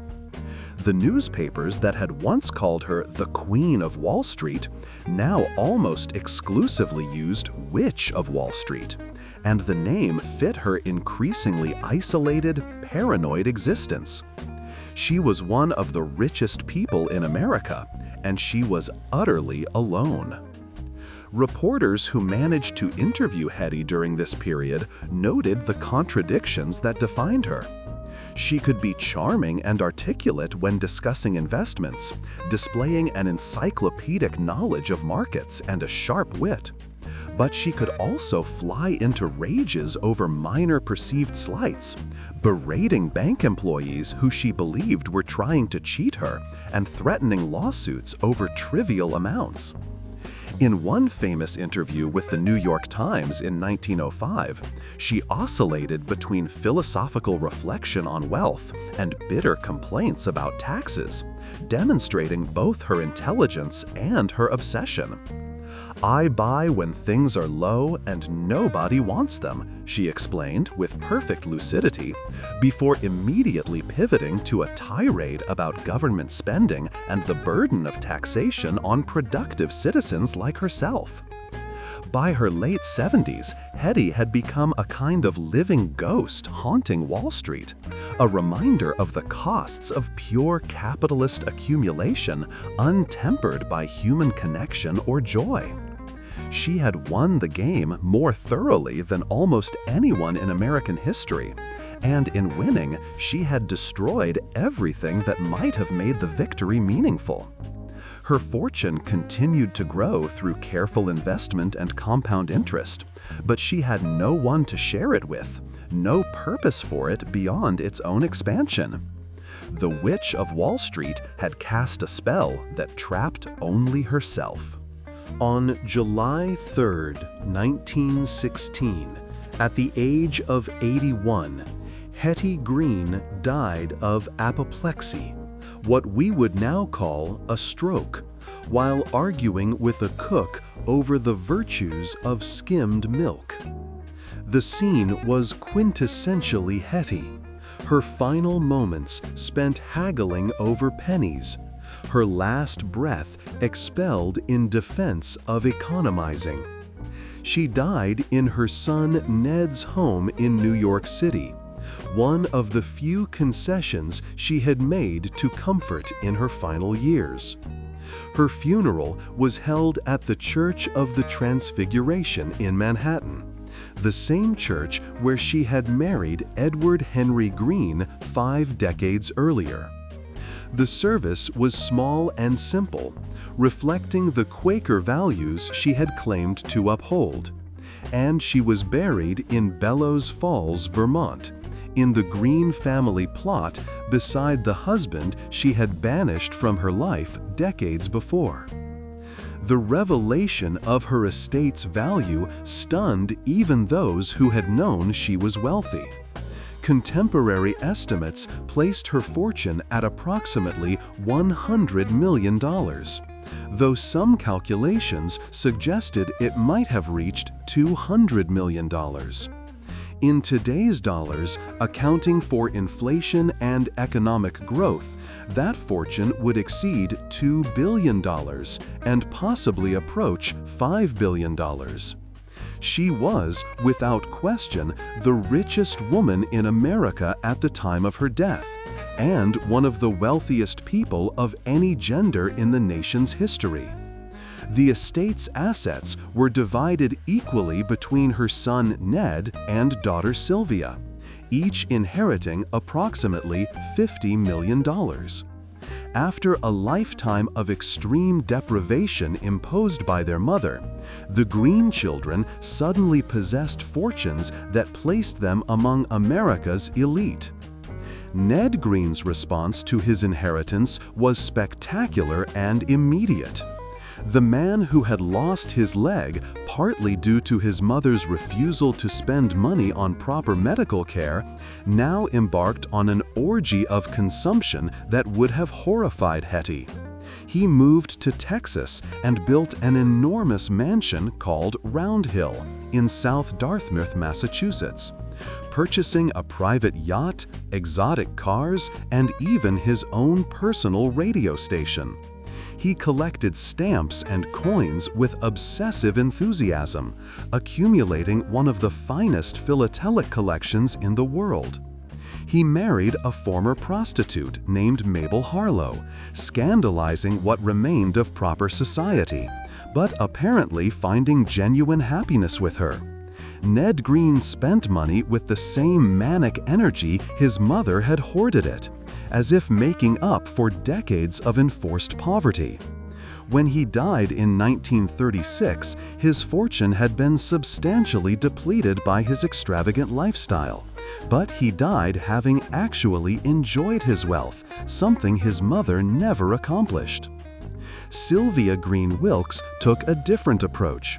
The newspapers that had once called her the Queen of Wall Street now almost exclusively used Witch of Wall Street, and the name fit her increasingly isolated, paranoid existence. She was one of the richest people in America, and she was utterly alone. Reporters who managed to interview Hetty during this period noted the contradictions that defined her. She could be charming and articulate when discussing investments, displaying an encyclopedic knowledge of markets and a sharp wit. But she could also fly into rages over minor perceived slights, berating bank employees who she believed were trying to cheat her and threatening lawsuits over trivial amounts. In one famous interview with the New York Times in 1905, she oscillated between philosophical reflection on wealth and bitter complaints about taxes, demonstrating both her intelligence and her obsession. "I buy when things are low and nobody wants them," she explained with perfect lucidity, before immediately pivoting to a tirade about government spending and the burden of taxation on productive citizens like herself. By her late 70s, Hetty had become a kind of living ghost haunting Wall Street, a reminder of the costs of pure capitalist accumulation untempered by human connection or joy. She had won the game more thoroughly than almost anyone in American history, and in winning, she had destroyed everything that might have made the victory meaningful. Her fortune continued to grow through careful investment and compound interest, but she had no one to share it with, no purpose for it beyond its own expansion. The Witch of Wall Street had cast a spell that trapped only herself. On July 3, 1916, at the age of 81, Hetty Green died of apoplexy, what we would now call a stroke, while arguing with a cook over the virtues of skimmed milk. The scene was quintessentially Hetty, her final moments spent haggling over pennies, her last breath expelled in defense of economizing. She died in her son Ned's home in New York City, one of the few concessions she had made to comfort in her final years. Her funeral was held at the Church of the Transfiguration in Manhattan, the same church where she had married Edward Henry Green 5 decades earlier. The service was small and simple, reflecting the Quaker values she had claimed to uphold, and she was buried in Bellows Falls, Vermont, in the Green family plot beside the husband she had banished from her life decades before. The revelation of her estate's value stunned even those who had known she was wealthy. Contemporary estimates placed her fortune at approximately $100 million, though some calculations suggested it might have reached $200 million. In today's dollars, accounting for inflation and economic growth, that fortune would exceed $2 billion and possibly approach $5 billion. She was, without question, the richest woman in America at the time of her death, and one of the wealthiest people of any gender in the nation's history. The estate's assets were divided equally between her son Ned and daughter Sylvia, each inheriting approximately $50 million. After a lifetime of extreme deprivation imposed by their mother, the Green children suddenly possessed fortunes that placed them among America's elite. Ned Green's response to his inheritance was spectacular and immediate. The man who had lost his leg, partly due to his mother's refusal to spend money on proper medical care, now embarked on an orgy of consumption that would have horrified Hetty. He moved to Texas and built an enormous mansion called Round Hill in South Dartmouth, Massachusetts, purchasing a private yacht, exotic cars, and even his own personal radio station. He collected stamps and coins with obsessive enthusiasm, accumulating one of the finest philatelic collections in the world. He married a former prostitute named Mabel Harlow, scandalizing what remained of proper society, but apparently finding genuine happiness with her. Ned Green spent money with the same manic energy his mother had hoarded it, as if making up for decades of enforced poverty. When he died in 1936, his fortune had been substantially depleted by his extravagant lifestyle, but he died having actually enjoyed his wealth, something his mother never accomplished. Sylvia Green Wilkes took a different approach.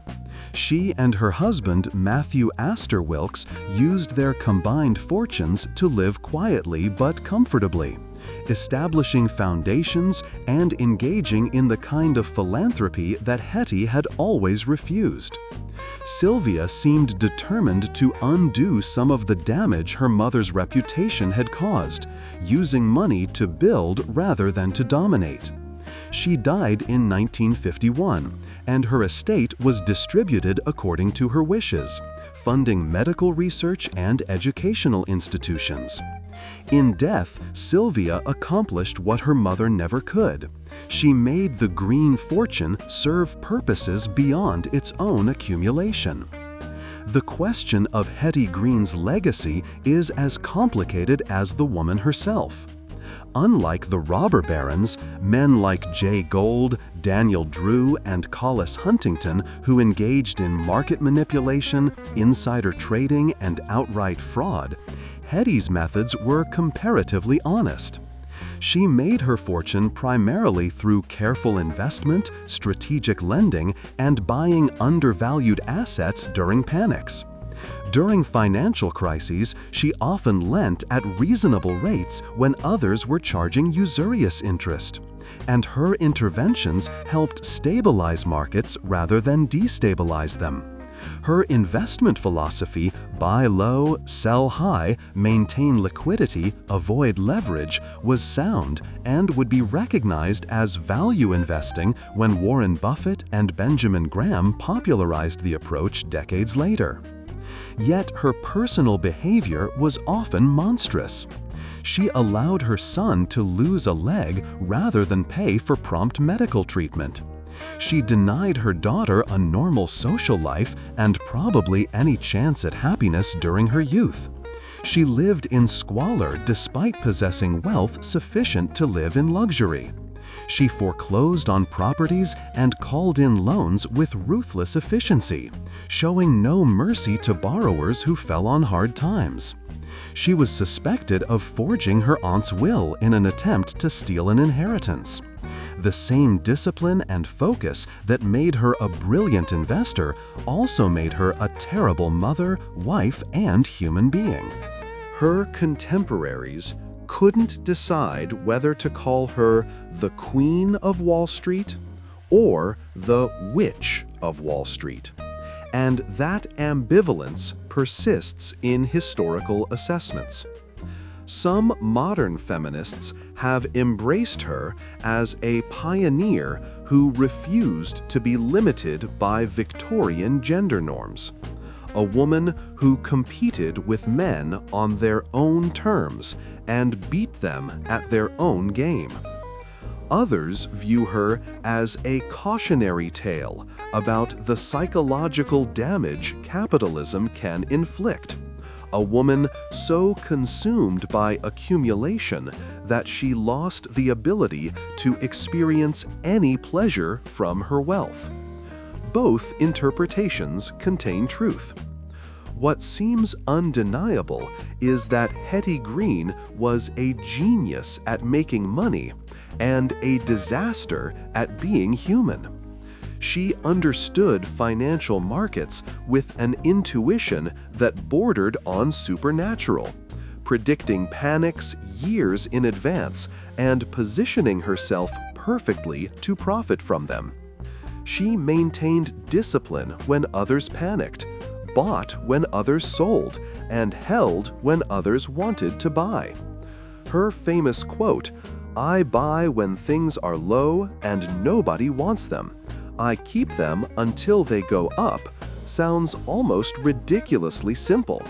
She and her husband, Matthew Astor Wilkes, used their combined fortunes to live quietly but comfortably, establishing foundations and engaging in the kind of philanthropy that Hetty had always refused. Sylvia seemed determined to undo some of the damage her mother's reputation had caused, using money to build rather than to dominate. She died in 1951, and her estate was distributed according to her wishes, funding medical research and educational institutions. In death, Sylvia accomplished what her mother never could. She made the Green fortune serve purposes beyond its own accumulation. The question of Hetty Green's legacy is as complicated as the woman herself. Unlike the robber barons, men like Jay Gould, Daniel Drew, and Collis Huntington, who engaged in market manipulation, insider trading, and outright fraud, Hetty's methods were comparatively honest. She made her fortune primarily through careful investment, strategic lending, and buying undervalued assets during panics. During financial crises, she often lent at reasonable rates when others were charging usurious interest. And her interventions helped stabilize markets rather than destabilize them. Her investment philosophy, buy low, sell high, maintain liquidity, avoid leverage, was sound and would be recognized as value investing when Warren Buffett and Benjamin Graham popularized the approach decades later. Yet her personal behavior was often monstrous. She allowed her son to lose a leg rather than pay for prompt medical treatment. She denied her daughter a normal social life and probably any chance at happiness during her youth. She lived in squalor despite possessing wealth sufficient to live in luxury. She foreclosed on properties and called in loans with ruthless efficiency, showing no mercy to borrowers who fell on hard times. She was suspected of forging her aunt's will in an attempt to steal an inheritance. The same discipline and focus that made her a brilliant investor also made her a terrible mother, wife, and human being. Her contemporaries couldn't decide whether to call her the Queen of Wall Street or the Witch of Wall Street. And that ambivalence persists in historical assessments. Some modern feminists have embraced her as a pioneer who refused to be limited by Victorian gender norms. A woman who competed with men on their own terms and beat them at their own game. Others view her as a cautionary tale about the psychological damage capitalism can inflict. A woman so consumed by accumulation that she lost the ability to experience any pleasure from her wealth. Both interpretations contain truth. What seems undeniable is that Hetty Green was a genius at making money and a disaster at being human. She understood financial markets with an intuition that bordered on supernatural, predicting panics years in advance and positioning herself perfectly to profit from them. She maintained discipline when others panicked, bought when others sold, and held when others wanted to buy. Her famous quote, "I buy when things are low and nobody wants them. I keep them until they go up," sounds almost ridiculously simple.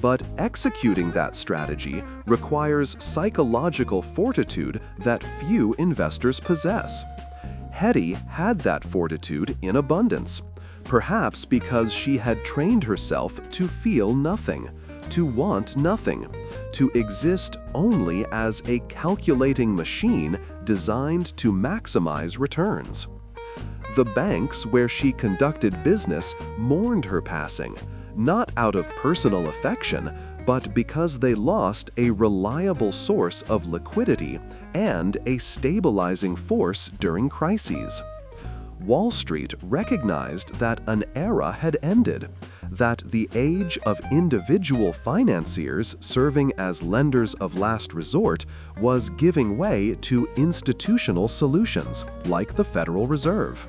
But executing that strategy requires psychological fortitude that few investors possess. Hetty had that fortitude in abundance, perhaps because she had trained herself to feel nothing, to want nothing, to exist only as a calculating machine designed to maximize returns. The banks where she conducted business mourned her passing, not out of personal affection, but because they lost a reliable source of liquidity and a stabilizing force during crises. Wall Street recognized that an era had ended, that the age of individual financiers serving as lenders of last resort was giving way to institutional solutions, like the Federal Reserve.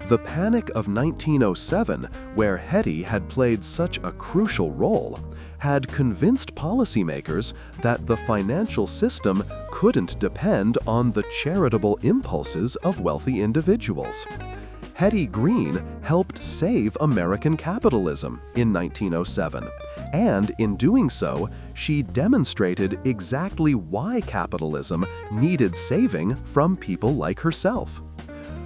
The Panic of 1907, where Hetty had played such a crucial role, had convinced policymakers that the financial system couldn't depend on the charitable impulses of wealthy individuals. Hetty Green helped save American capitalism in 1907, and in doing so, she demonstrated exactly why capitalism needed saving from people like herself.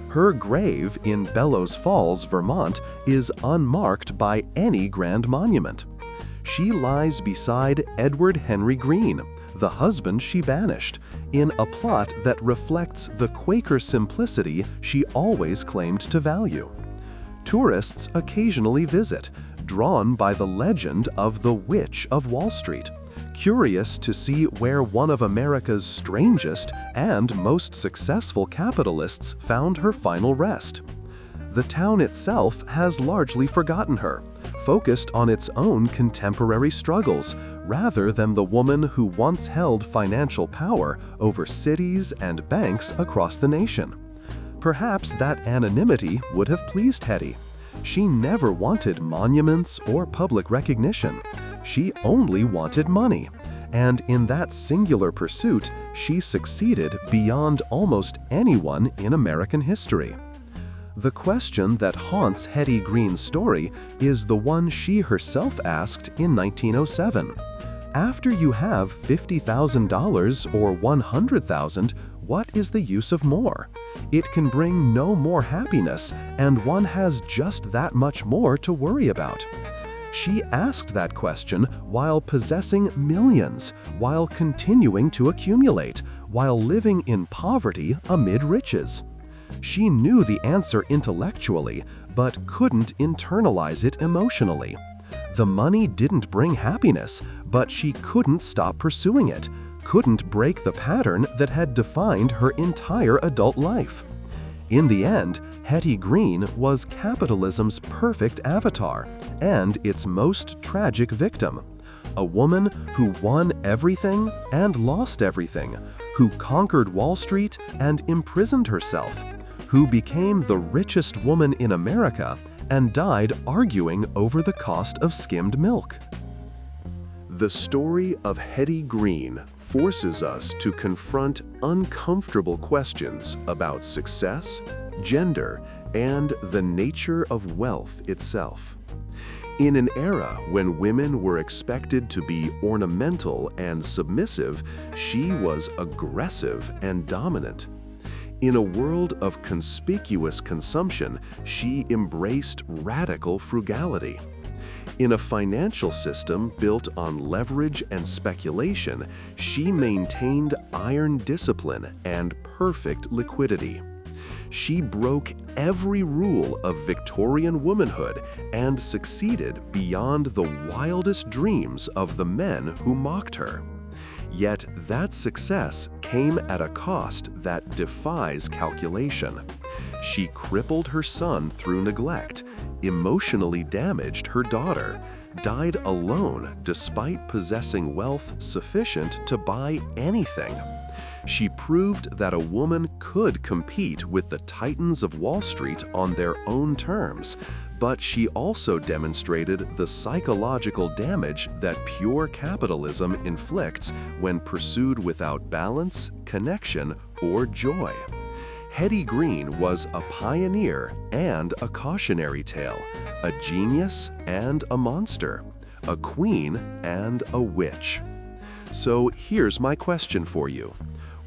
Her grave in Bellows Falls, Vermont, is unmarked by any grand monument. She lies beside Edward Henry Green, the husband she banished, in a plot that reflects the Quaker simplicity she always claimed to value. Tourists occasionally visit, drawn by the legend of the Witch of Wall Street, curious to see where one of America's strangest and most successful capitalists found her final rest. The town itself has largely forgotten her, focused on its own contemporary struggles, rather than the woman who once held financial power over cities and banks across the nation. Perhaps that anonymity would have pleased Hetty. She never wanted monuments or public recognition. She only wanted money, and in that singular pursuit, she succeeded beyond almost anyone in American history. The question that haunts Hetty Green's story is the one she herself asked in 1907. After you have $50,000 or $100,000, what is the use of more? It can bring no more happiness, and one has just that much more to worry about. She asked that question while possessing millions, while continuing to accumulate, while living in poverty amid riches. She knew the answer intellectually, but couldn't internalize it emotionally. The money didn't bring happiness, but she couldn't stop pursuing it, couldn't break the pattern that had defined her entire adult life. In the end, Hetty Green was capitalism's perfect avatar and its most tragic victim. A woman who won everything and lost everything, who conquered Wall Street and imprisoned herself, who became the richest woman in America and died arguing over the cost of skimmed milk. The story of Hetty Green forces us to confront uncomfortable questions about success, gender, and the nature of wealth itself. In an era when women were expected to be ornamental and submissive, she was aggressive and dominant. In a world of conspicuous consumption, she embraced radical frugality. In a financial system built on leverage and speculation, she maintained iron discipline and perfect liquidity. She broke every rule of Victorian womanhood and succeeded beyond the wildest dreams of the men who mocked her. Yet that success came at a cost that defies calculation. She crippled her son through neglect, emotionally damaged her daughter, died alone despite possessing wealth sufficient to buy anything. She proved that a woman could compete with the titans of Wall Street on their own terms, but she also demonstrated the psychological damage that pure capitalism inflicts when pursued without balance, connection, or joy. Hetty Green was a pioneer and a cautionary tale, a genius and a monster, a queen and a witch. So here's my question for you.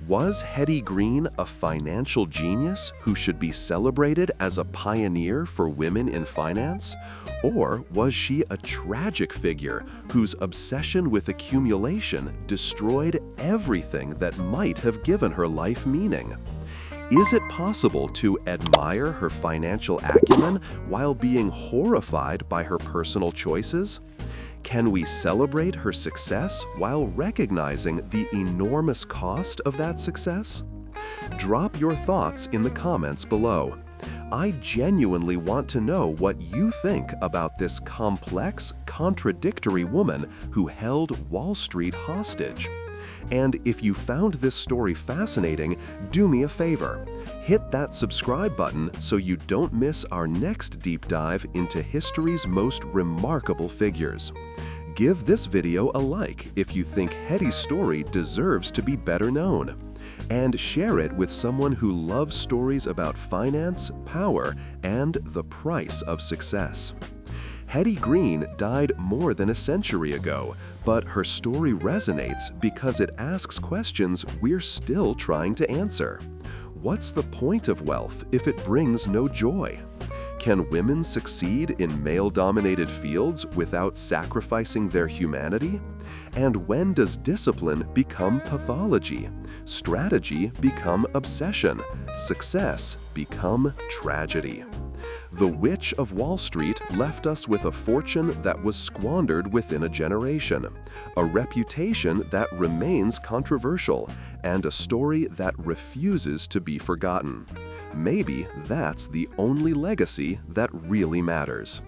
Was Hetty Green a financial genius who should be celebrated as a pioneer for women in finance? Or was she a tragic figure whose obsession with accumulation destroyed everything that might have given her life meaning? Is it possible to admire her financial acumen while being horrified by her personal choices? Can we celebrate her success while recognizing the enormous cost of that success? Drop your thoughts in the comments below. I genuinely want to know what you think about this complex, contradictory woman who held Wall Street hostage. And if you found this story fascinating, do me a favor. Hit that subscribe button so you don't miss our next deep dive into history's most remarkable figures. Give this video a like if you think Hetty's story deserves to be better known. And share it with someone who loves stories about finance, power, and the price of success. Hetty Green died more than a century ago, but her story resonates because it asks questions we're still trying to answer. What's the point of wealth if it brings no joy? Can women succeed in male-dominated fields without sacrificing their humanity? And when does discipline become pathology? Strategy become obsession? Success become tragedy? The Witch of Wall Street left us with a fortune that was squandered within a generation, a reputation that remains controversial, and a story that refuses to be forgotten. Maybe that's the only legacy that really matters.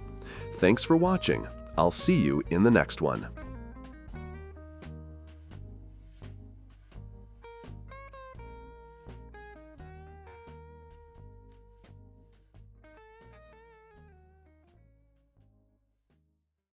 Thanks for watching. I'll see you in the next one.